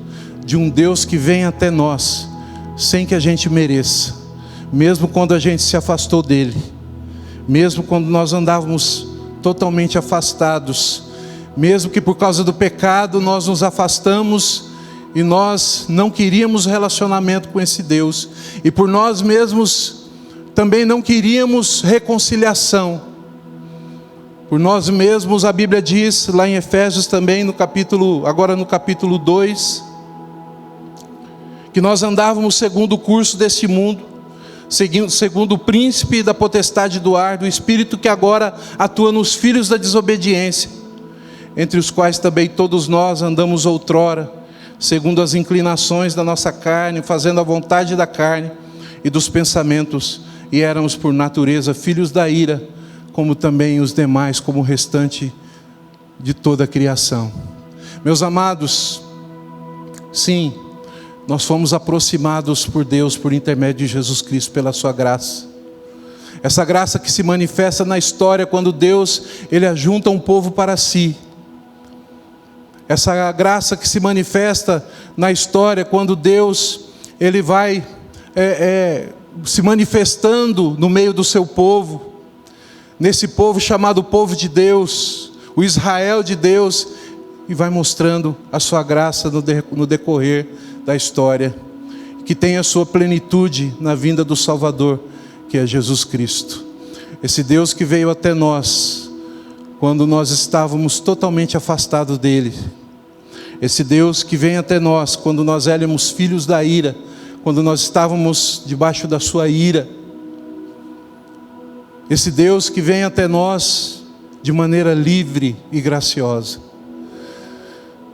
de um Deus que vem até nós sem que a gente mereça, mesmo quando a gente se afastou dele, mesmo quando nós andávamos totalmente afastados, mesmo que por causa do pecado nós nos afastamos e nós não queríamos relacionamento com esse Deus, e por nós mesmos também não queríamos reconciliação. Por nós mesmos, a Bíblia diz lá em Efésios também, agora no capítulo 2, que nós andávamos segundo o curso deste mundo, segundo o príncipe da potestade do ar, do espírito que agora atua nos filhos da desobediência, entre os quais também todos nós andamos outrora, segundo as inclinações da nossa carne, fazendo a vontade da carne e dos pensamentos, e éramos por natureza filhos da ira, como também os demais, como o restante de toda a criação. Meus amados, sim, nós fomos aproximados por Deus por intermédio de Jesus Cristo, pela sua graça. Essa graça que se manifesta na história quando Deus, Ele ajunta um povo para si. essa graça que se manifesta na história, quando Deus ele vai se manifestando no meio do seu povo, nesse povo chamado povo de Deus, o Israel de Deus, e vai mostrando a sua graça no decorrer da história, que tem a sua plenitude na vinda do Salvador, que é Jesus Cristo. Esse Deus que veio até nós, quando nós estávamos totalmente afastados dele. Esse Deus que vem até nós, quando nós éramos filhos da ira, quando nós estávamos debaixo da sua ira. Esse Deus que vem até nós de maneira livre e graciosa.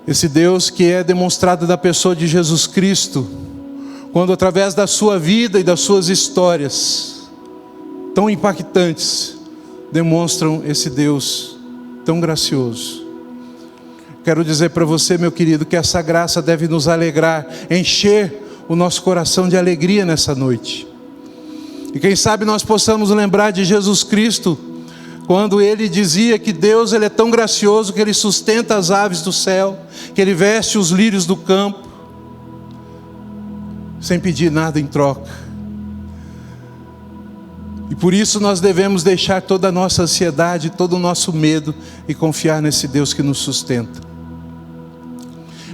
Esse Deus que é demonstrado na pessoa de Jesus Cristo, quando através da sua vida e das suas histórias tão impactantes, demonstram esse Deus tão gracioso. Quero dizer para você, meu querido, que essa graça deve nos alegrar, encher o nosso coração de alegria nessa noite. E quem sabe nós possamos lembrar de Jesus Cristo, quando ele dizia que Deus ele é tão gracioso que ele sustenta as aves do céu, que ele veste os lírios do campo, sem pedir nada em troca. E por isso nós devemos deixar toda a nossa ansiedade, todo o nosso medo e confiar nesse Deus que nos sustenta.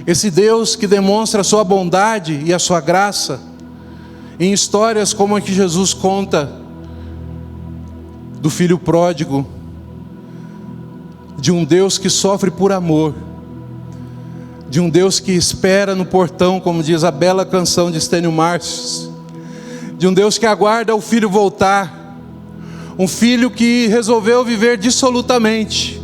Esse Deus que demonstra a sua bondade e a sua graça em histórias como a que Jesus conta do filho pródigo, de um Deus que sofre por amor, de um Deus que espera no portão, como diz a bela canção de Estênio Marcius, de um Deus que aguarda o filho voltar, um filho que resolveu viver dissolutamente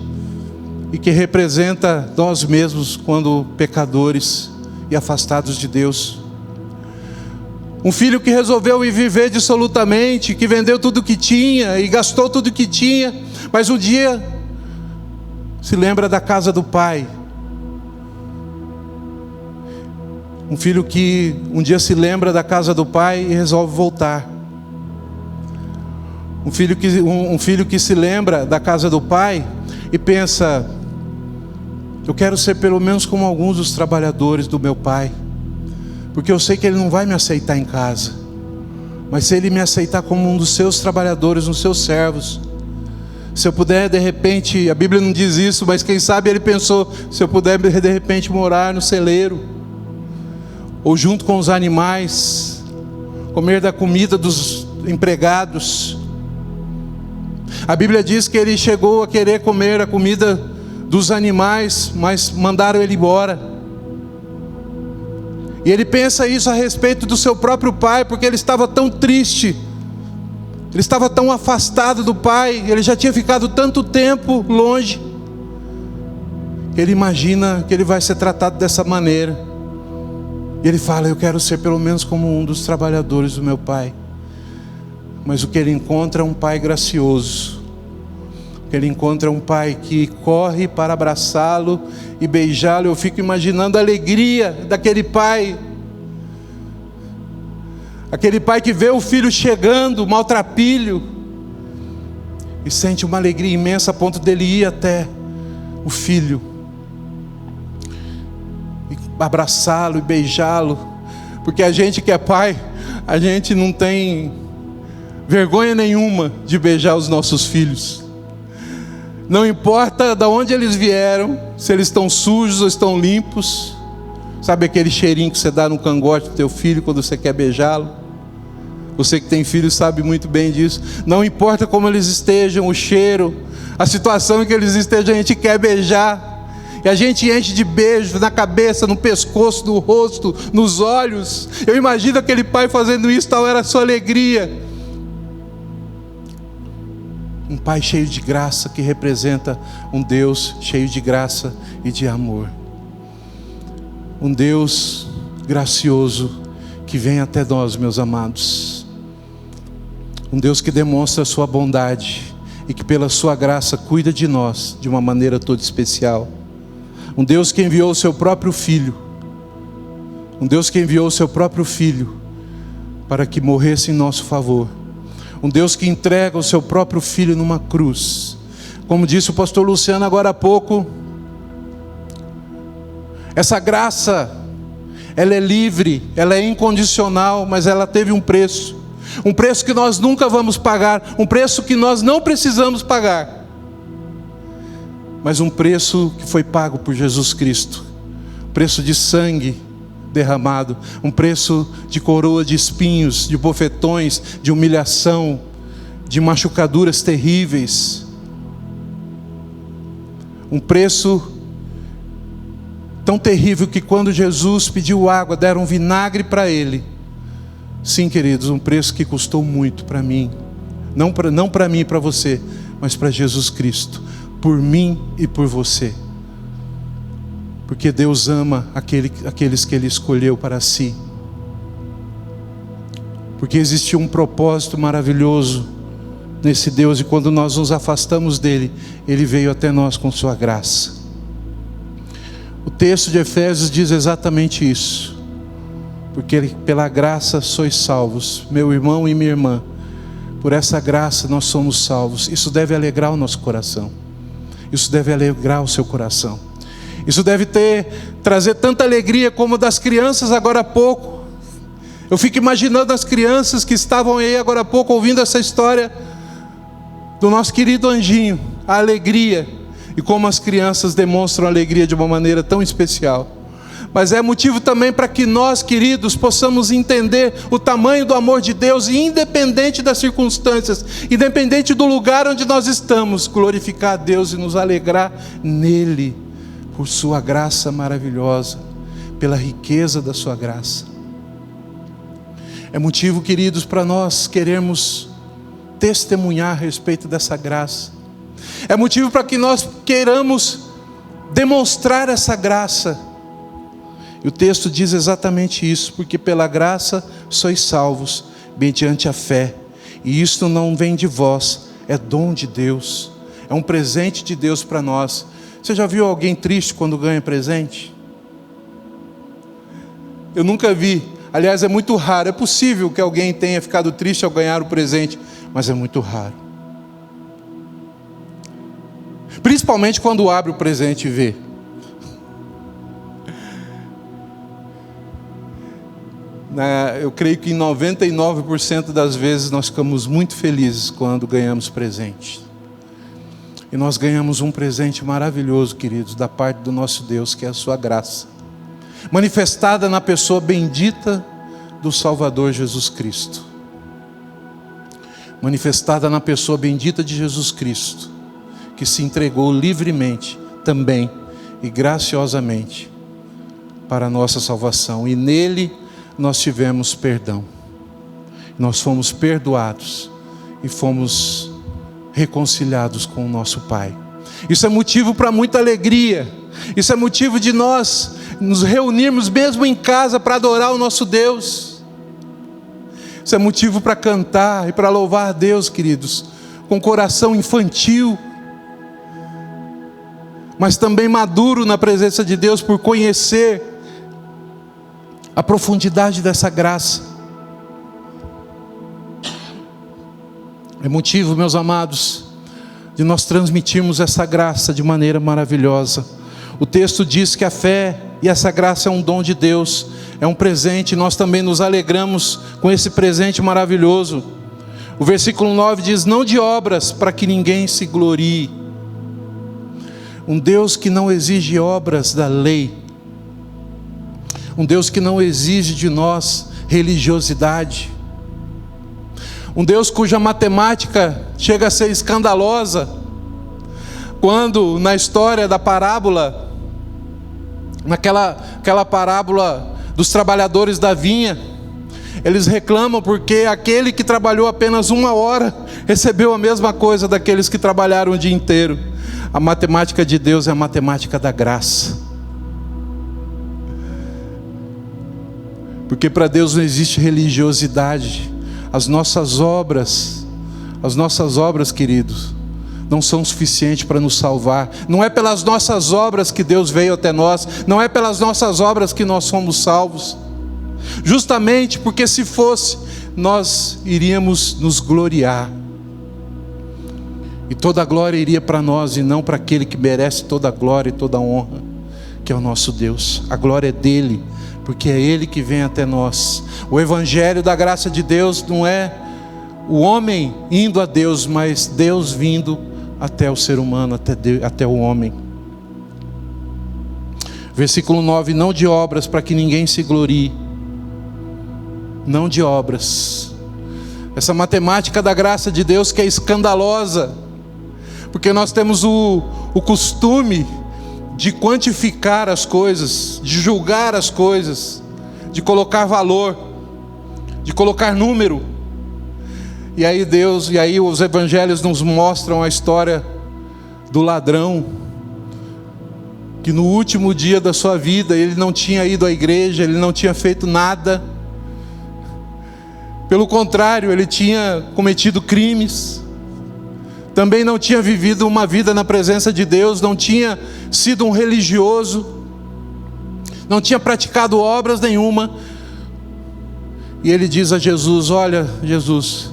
e que representa nós mesmos quando pecadores e afastados de Deus. Um filho que resolveu viver dissolutamente, que vendeu tudo que tinha e gastou tudo que tinha, mas um dia se lembra da casa do pai. Um filho que um dia se lembra da casa do pai e resolve voltar. Um filho que se lembra da casa do pai e pensa: eu quero ser pelo menos como alguns dos trabalhadores do meu pai, porque eu sei que ele não vai me aceitar em casa, mas se ele me aceitar como um dos seus trabalhadores, um dos seus servos, se eu puder de repente, a Bíblia não diz isso, mas quem sabe ele pensou, se eu puder de repente morar no celeiro, ou junto com os animais, comer da comida dos empregados. A Bíblia diz que ele chegou a querer comer a comida dos animais, mas mandaram ele embora. E ele pensa isso a respeito do seu próprio pai, porque ele estava tão triste, ele estava tão afastado do pai, ele já tinha ficado tanto tempo longe. Ele imagina que ele vai ser tratado dessa maneira. E ele fala: eu quero ser pelo menos como um dos trabalhadores do meu pai. Mas o que ele encontra é um pai gracioso. O que ele encontra é um pai que corre para abraçá-lo e beijá-lo. Eu fico imaginando a alegria daquele pai. Aquele pai que vê o filho chegando, maltrapilho, e sente uma alegria imensa a ponto dele ir até o filho e abraçá-lo e beijá-lo. Porque a gente que é pai, a gente não tem vergonha nenhuma de beijar os nossos filhos. Não importa de onde eles vieram, se eles estão sujos ou estão limpos. Sabe aquele cheirinho que você dá no cangote do teu filho quando você quer beijá-lo? Você que tem filho sabe muito bem disso. Não importa como eles estejam, o cheiro, a situação em que eles estejam, a gente quer beijar. E a gente enche de beijos na cabeça, no pescoço, no rosto, nos olhos. Eu imagino aquele pai fazendo isso, tal era a sua alegria. Um pai cheio de graça, que representa um Deus cheio de graça e de amor. Um Deus gracioso que vem até nós, meus amados. Um Deus que demonstra a sua bondade e que pela sua graça cuida de nós de uma maneira toda especial. Um Deus que enviou o seu próprio Filho. Um Deus que enviou o seu próprio Filho para que morresse em nosso favor. Um Deus que entrega o seu próprio Filho numa cruz. Como disse o pastor Luciano agora há pouco, Essa graça, ela é livre, ela é incondicional, mas ela teve um preço que nós nunca vamos pagar, um preço que nós não precisamos pagar, mas um preço que foi pago por Jesus Cristo, preço de sangue derramado, um preço de coroa de espinhos, de bofetões, de humilhação, de machucaduras terríveis, um preço tão terrível que quando Jesus pediu água, deram vinagre para ele. Sim, queridos, um preço que custou muito para mim, não para mim e para você, mas para Jesus Cristo, por mim e por você, porque Deus ama aqueles que Ele escolheu para si, porque existe um propósito maravilhoso nesse Deus, e quando nós nos afastamos dele, Ele veio até nós com sua graça. O texto de Efésios diz exatamente isso, porque pela graça sois salvos, meu irmão e minha irmã, por essa graça nós somos salvos. Isso deve alegrar o nosso coração, isso deve alegrar o seu coração, isso deve trazer tanta alegria como das crianças agora há pouco. Eu fico imaginando as crianças que estavam aí agora há pouco ouvindo essa história do nosso querido anjinho, a alegria, e como as crianças demonstram alegria de uma maneira tão especial. Mas é motivo também para que nós, queridos, possamos entender o tamanho do amor de Deus, e independente das circunstâncias, independente do lugar onde nós estamos, glorificar a Deus e nos alegrar nele, por sua graça maravilhosa, pela riqueza da sua graça. É motivo, queridos, para nós querermos testemunhar a respeito dessa graça. É motivo para que nós queiramos demonstrar essa graça. E o texto diz exatamente isso, porque pela graça sois salvos, mediante a fé. E isto não vem de vós, é dom de Deus, é um presente de Deus para nós. Você já viu alguém triste quando ganha presente? Eu nunca vi. Aliás, é muito raro. É possível que alguém tenha ficado triste ao ganhar o presente, mas é muito raro. Principalmente quando abre o presente e vê. Eu creio que em 99% das vezes nós ficamos muito felizes quando ganhamos presente. E nós ganhamos um presente maravilhoso, queridos, da parte do nosso Deus, que é a sua graça, manifestada na pessoa bendita do Salvador Jesus Cristo. Manifestada na pessoa bendita de Jesus Cristo, que se entregou livremente também e graciosamente para a nossa salvação. E nele nós tivemos perdão. Nós fomos perdoados e fomos reconciliados com o nosso Pai. Isso é motivo para muita alegria. Isso é motivo de nós nos reunirmos mesmo em casa para adorar o nosso Deus. Isso é motivo para cantar e para louvar a Deus, queridos, com coração infantil, mas também maduro na presença de Deus, por conhecer a profundidade dessa graça. É motivo, meus amados, de nós transmitirmos essa graça de maneira maravilhosa. O texto diz que a fé e essa graça é um dom de Deus, é um presente, nós também nos alegramos com esse presente maravilhoso. O versículo 9 diz: não de obras, para que ninguém se glorie. Um Deus que não exige obras da lei, um Deus que não exige de nós religiosidade, um Deus cuja matemática chega a ser escandalosa, quando na história da parábola, aquela parábola dos trabalhadores da vinha, eles reclamam porque aquele que trabalhou apenas 1 hora recebeu a mesma coisa daqueles que trabalharam o dia inteiro. A matemática de Deus é a matemática da graça, porque para Deus não existe religiosidade. As nossas obras, queridos, não são suficientes para nos salvar. Não é pelas nossas obras que Deus veio até nós, não é pelas nossas obras que nós somos salvos. Justamente porque se fosse, nós iríamos nos gloriar, e toda a glória iria para nós e não para aquele que merece toda a glória e toda a honra, que é o nosso Deus. A glória é dele, porque é ele que vem até nós. O evangelho da graça de Deus não é o homem indo a Deus, mas Deus vindo até o ser humano, até o homem. Versículo 9: não de obras, para que ninguém se glorie. Não de obras. Essa matemática da graça de Deus que é escandalosa, porque nós temos o costume de quantificar as coisas, de julgar as coisas, de colocar valor, de colocar número. E aí os evangelhos nos mostram a história do ladrão, que no último dia da sua vida, ele não tinha ido à igreja, ele não tinha feito nada. Pelo contrário, ele tinha cometido crimes, também não tinha vivido uma vida na presença de Deus, não tinha sido um religioso, não tinha praticado obras nenhuma. E ele diz a Jesus: olha, Jesus,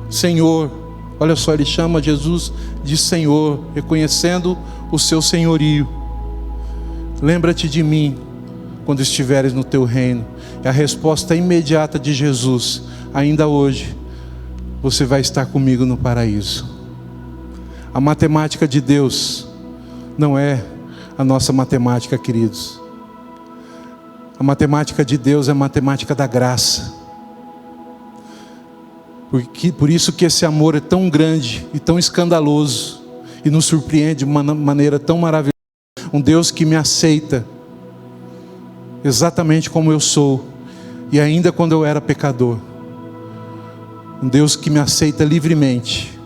Senhor. Olha só, ele chama Jesus de Senhor, reconhecendo o seu senhorio. Lembra-te de mim quando estiveres no teu reino. E a resposta imediata de Jesus: ainda hoje você vai estar comigo no paraíso. A matemática de Deus não é a nossa matemática, queridos. A matemática de Deus é a matemática da graça. Por isso que esse amor é tão grande e tão escandaloso, e nos surpreende de uma maneira tão maravilhosa. Um Deus que me aceita exatamente como eu sou, e ainda quando eu era pecador. Um Deus que me aceita livremente.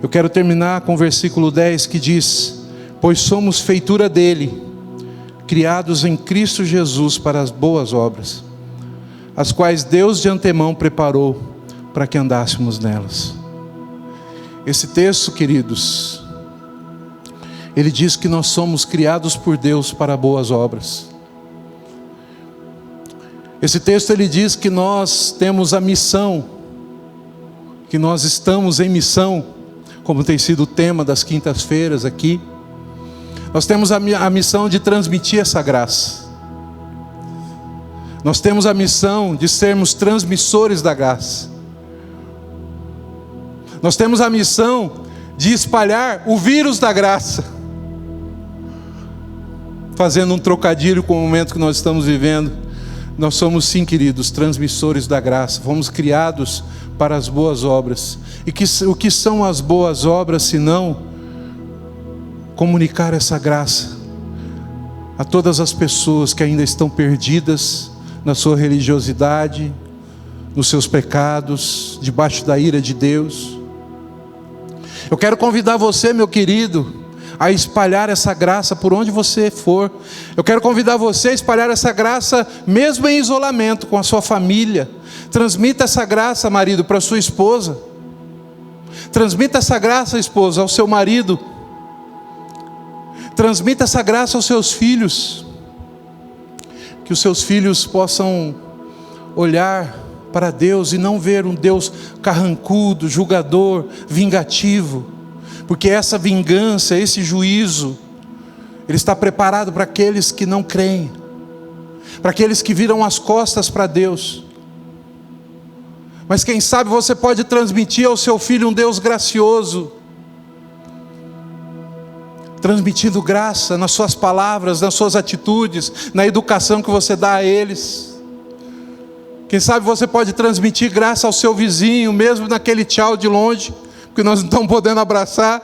Eu quero terminar com o versículo 10 que diz: pois somos feitura dele, criados em Cristo Jesus para as boas obras, as quais Deus de antemão preparou para que andássemos nelas. Esse texto, queridos, ele diz que nós somos criados por Deus para boas obras. Esse texto ele diz que nós temos a missão, que nós estamos em missão, como tem sido o tema das quintas-feiras aqui. Nós temos a missão de transmitir essa graça. Nós temos a missão de sermos transmissores da graça. Nós temos a missão de espalhar o vírus da graça. Fazendo um trocadilho com o momento que nós estamos vivendo, nós somos, sim, queridos, transmissores da graça. Fomos criados para as boas obras. E o que são as boas obras, senão comunicar essa graça a todas as pessoas que ainda estão perdidas na sua religiosidade, nos seus pecados, debaixo da ira de Deus. Eu quero convidar você, meu querido, a espalhar essa graça por onde você for. Eu quero convidar você a espalhar essa graça mesmo em isolamento com a sua família. Transmita essa graça, marido, para a sua esposa. Transmita essa graça, esposa, ao seu marido. Transmita essa graça aos seus filhos. Que os seus filhos possam olhar para Deus e não ver um Deus carrancudo, julgador, vingativo. Porque essa vingança, esse juízo, ele está preparado para aqueles que não creem, para aqueles que viram as costas para Deus. Mas quem sabe você pode transmitir ao seu filho um Deus gracioso, transmitindo graça nas suas palavras, nas suas atitudes, na educação que você dá a eles. Quem sabe você pode transmitir graça ao seu vizinho, mesmo naquele tchau de longe, porque nós não estamos podendo abraçar.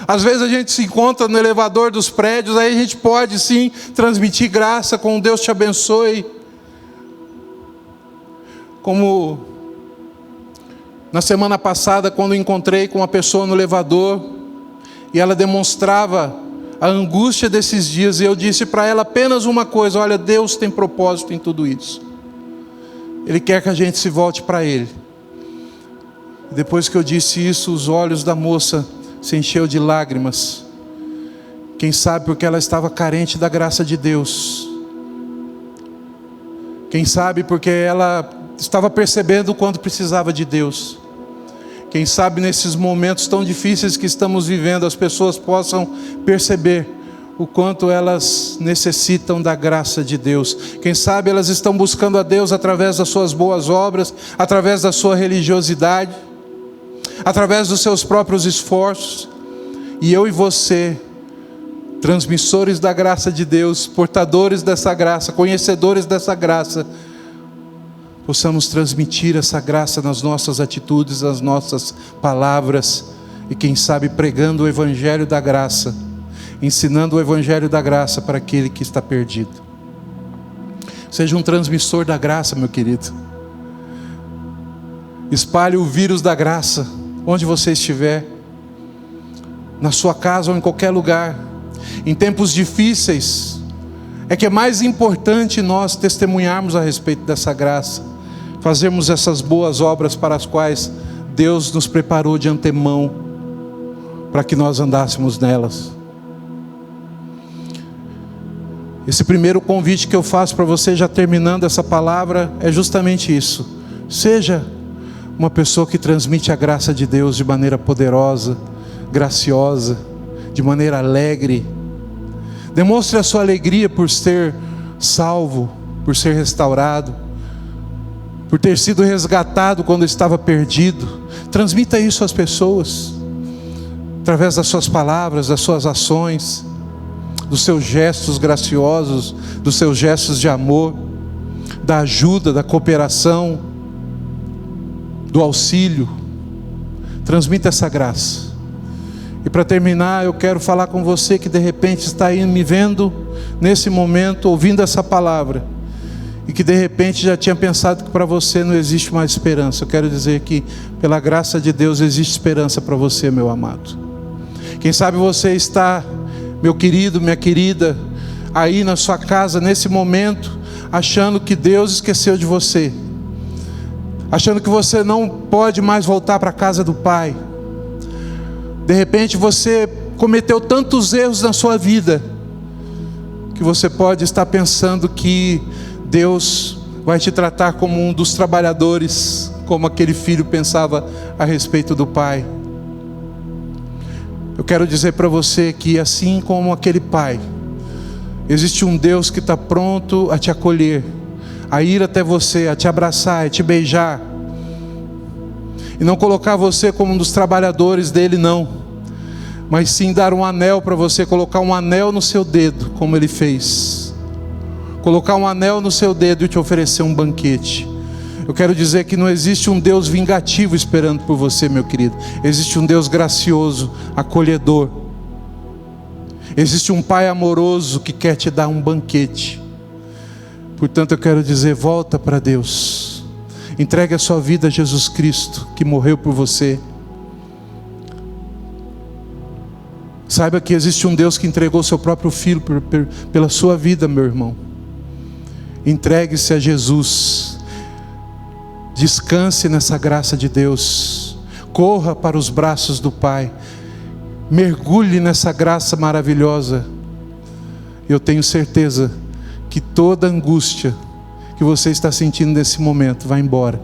Às vezes a gente se encontra no elevador dos prédios, aí a gente pode sim transmitir graça com Deus te abençoe. Como na semana passada, quando encontrei com uma pessoa no elevador, e ela demonstrava a angústia desses dias, e eu disse para ela apenas uma coisa: olha, Deus tem propósito em tudo isso. Ele quer que a gente se volte para Ele. Depois que eu disse isso, os olhos da moça se encheu de lágrimas. Quem sabe porque ela estava carente da graça de Deus. Quem sabe porque ela estava percebendo o quanto precisava de Deus. Quem sabe nesses momentos tão difíceis que estamos vivendo, as pessoas possam perceber o quanto elas necessitam da graça de Deus. Quem sabe elas estão buscando a Deus através das suas boas obras, através da sua religiosidade, através dos seus próprios esforços. E eu e você, transmissores da graça de Deus, portadores dessa graça, conhecedores dessa graça, possamos transmitir essa graça nas nossas atitudes, nas nossas palavras, e quem sabe pregando o Evangelho da graça, ensinando o Evangelho da graça para aquele que está perdido. Seja um transmissor da graça, meu querido. Espalhe o vírus da graça onde você estiver, na sua casa ou em qualquer lugar. Em tempos difíceis é que é mais importante nós testemunharmos a respeito dessa graça, fazermos essas boas obras para as quais Deus nos preparou de antemão, para que nós andássemos nelas. Esse primeiro convite que eu faço para você, já terminando essa palavra, é justamente isso. Seja uma pessoa que transmite a graça de Deus de maneira poderosa, graciosa, de maneira alegre. Demonstre a sua alegria por ser salvo, por ser restaurado, por ter sido resgatado quando estava perdido. Transmita isso às pessoas, através das suas palavras, das suas ações, dos seus gestos graciosos, dos seus gestos de amor, da ajuda, da cooperação, do auxílio. Transmita essa graça. E para terminar, eu quero falar com você que de repente está aí me vendo nesse momento, ouvindo essa palavra, e que de repente já tinha pensado que para você não existe mais esperança. Eu quero dizer que pela graça de Deus existe esperança para você, meu amado. Quem sabe você está, meu querido, minha querida, aí na sua casa nesse momento, achando que Deus esqueceu de você, achando que você não pode mais voltar para a casa do Pai. De repente você cometeu tantos erros na sua vida, que você pode estar pensando que Deus vai te tratar como um dos trabalhadores, como aquele filho pensava a respeito do pai. Eu quero dizer para você que assim como aquele pai, existe um Deus que está pronto a te acolher, a ir até você, a te abraçar, a te beijar, e não colocar você como um dos trabalhadores dele, não, mas sim dar um anel para você, colocar um anel no seu dedo, como ele fez, colocar um anel no seu dedo e te oferecer um banquete. Eu quero dizer que não existe um Deus vingativo esperando por você, meu querido. Existe um Deus gracioso, acolhedor. Existe um Pai amoroso que quer te dar um banquete. Portanto, eu quero dizer, volta para Deus. Entregue a sua vida a Jesus Cristo, que morreu por você. Saiba que existe um Deus que entregou seu próprio Filho pela sua vida, meu irmão. Entregue-se a Jesus. Descanse nessa graça de Deus. Corra para os braços do Pai. Mergulhe nessa graça maravilhosa. Eu tenho certeza que toda angústia que você está sentindo nesse momento vai embora.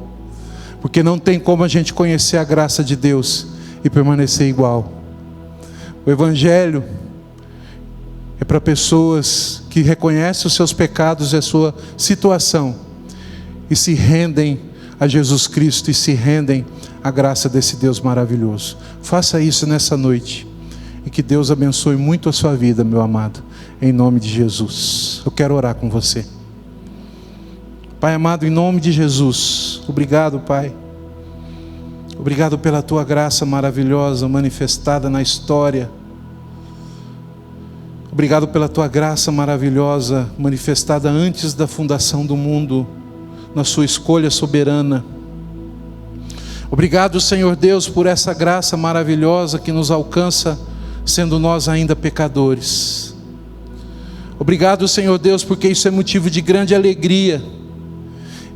Porque não tem como a gente conhecer a graça de Deus e permanecer igual. O Evangelho é para pessoas que reconhecem os seus pecados e a sua situação e se rendem a Jesus Cristo e se rendem à graça desse Deus maravilhoso. Faça isso nessa noite e que Deus abençoe muito a sua vida, meu amado, em nome de Jesus. Eu quero orar com você. Pai amado, em nome de Jesus, obrigado, Pai. Obrigado pela tua graça maravilhosa manifestada na história. Obrigado pela tua graça maravilhosa manifestada antes da fundação do mundo, na sua escolha soberana. Obrigado, Senhor Deus, por essa graça maravilhosa que nos alcança, sendo nós ainda pecadores. Obrigado, Senhor Deus, porque isso é motivo de grande alegria,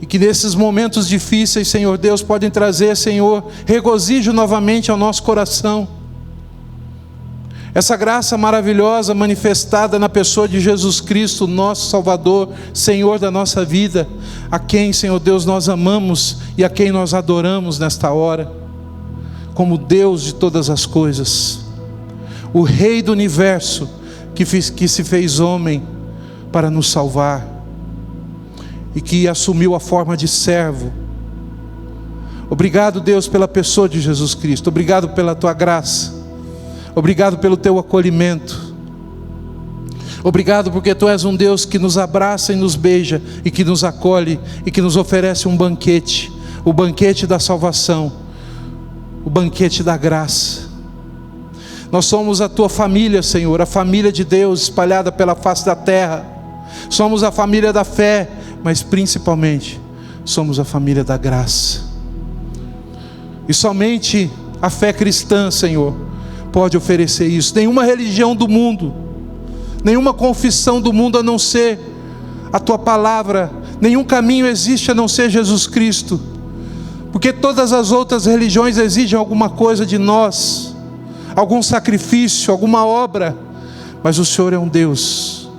e que nesses momentos difíceis, Senhor Deus, podem trazer, Senhor, regozijo novamente ao nosso coração. Essa graça maravilhosa manifestada na pessoa de Jesus Cristo, nosso Salvador, Senhor da nossa vida, a quem, Senhor Deus, nós amamos e a quem nós adoramos nesta hora. como Deus de todas as coisas, o Rei do universo, que se fez homem para nos salvar, e que assumiu a forma de servo. Obrigado, Deus, pela pessoa de Jesus Cristo. Obrigado pela tua graça. Obrigado pelo teu acolhimento. Obrigado porque tu és um Deus que nos abraça e nos beija, e que nos acolhe, e que nos oferece um banquete, o banquete da salvação, o banquete da graça. Nós somos a tua família, Senhor, a família de Deus espalhada pela face da terra. Somos a família da fé, mas principalmente somos a família da graça. E somente a fé cristã, Senhor, pode oferecer isso. Nenhuma religião do mundo, nenhuma confissão do mundo a não ser a tua palavra, nenhum caminho existe a não ser Jesus Cristo, porque todas as outras religiões exigem alguma coisa de nós, algum sacrifício, alguma obra, mas o Senhor é um Deus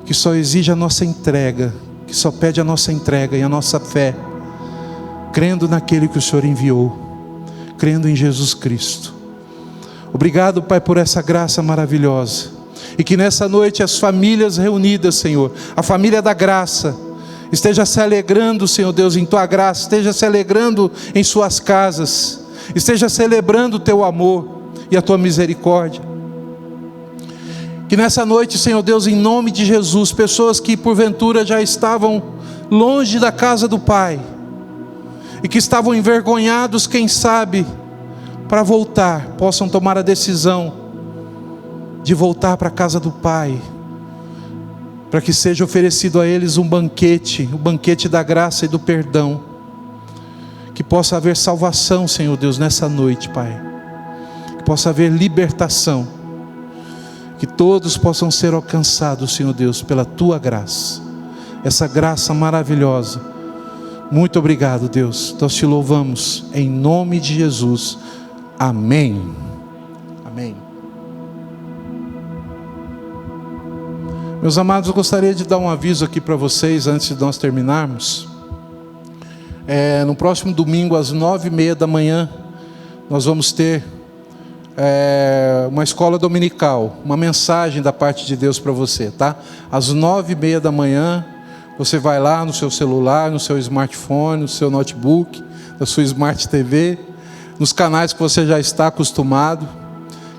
que só exige a nossa entrega, que só pede a nossa entrega e a nossa fé, crendo naquele que o Senhor enviou, crendo em Jesus Cristo. Obrigado, Pai, por essa graça maravilhosa, e que nessa noite as famílias reunidas, Senhor, a família da graça, esteja se alegrando, Senhor Deus, em tua graça, esteja se alegrando em suas casas, esteja celebrando o teu amor e a tua misericórdia. Que nessa noite, Senhor Deus, em nome de Jesus, pessoas que porventura já estavam longe da casa do Pai, e que estavam envergonhados, quem sabe, para voltar, possam tomar a decisão de voltar para a casa do Pai, para que seja oferecido a eles um banquete, o banquete da graça e do perdão, que possa haver salvação, Senhor Deus, nessa noite, Pai, que possa haver libertação, que todos possam ser alcançados, Senhor Deus, pela tua graça, essa graça maravilhosa. Muito obrigado, Deus, nós te louvamos, em nome de Jesus, amém, amém. Meus amados, eu gostaria de dar um aviso aqui para vocês, antes de nós terminarmos. No próximo domingo, às 9h30 da manhã, nós vamos ter uma escola dominical, uma mensagem da parte de Deus para você, tá? Às 9h30 da manhã, você vai lá no seu celular, no seu smartphone, no seu notebook, na sua Smart TV, nos canais que você já está acostumado,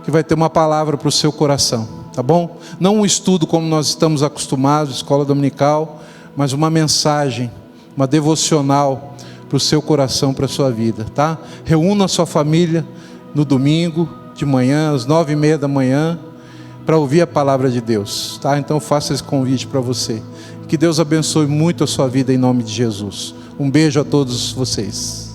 que vai ter uma palavra para o seu coração, tá bom? Não um estudo como nós estamos acostumados, escola dominical, mas uma mensagem, uma devocional para o seu coração, para a sua vida, tá? Reúna a sua família no domingo de manhã, às 9h30 da manhã, para ouvir a palavra de Deus, tá? Então faça esse convite para você. Que Deus abençoe muito a sua vida em nome de Jesus. Um beijo a todos vocês.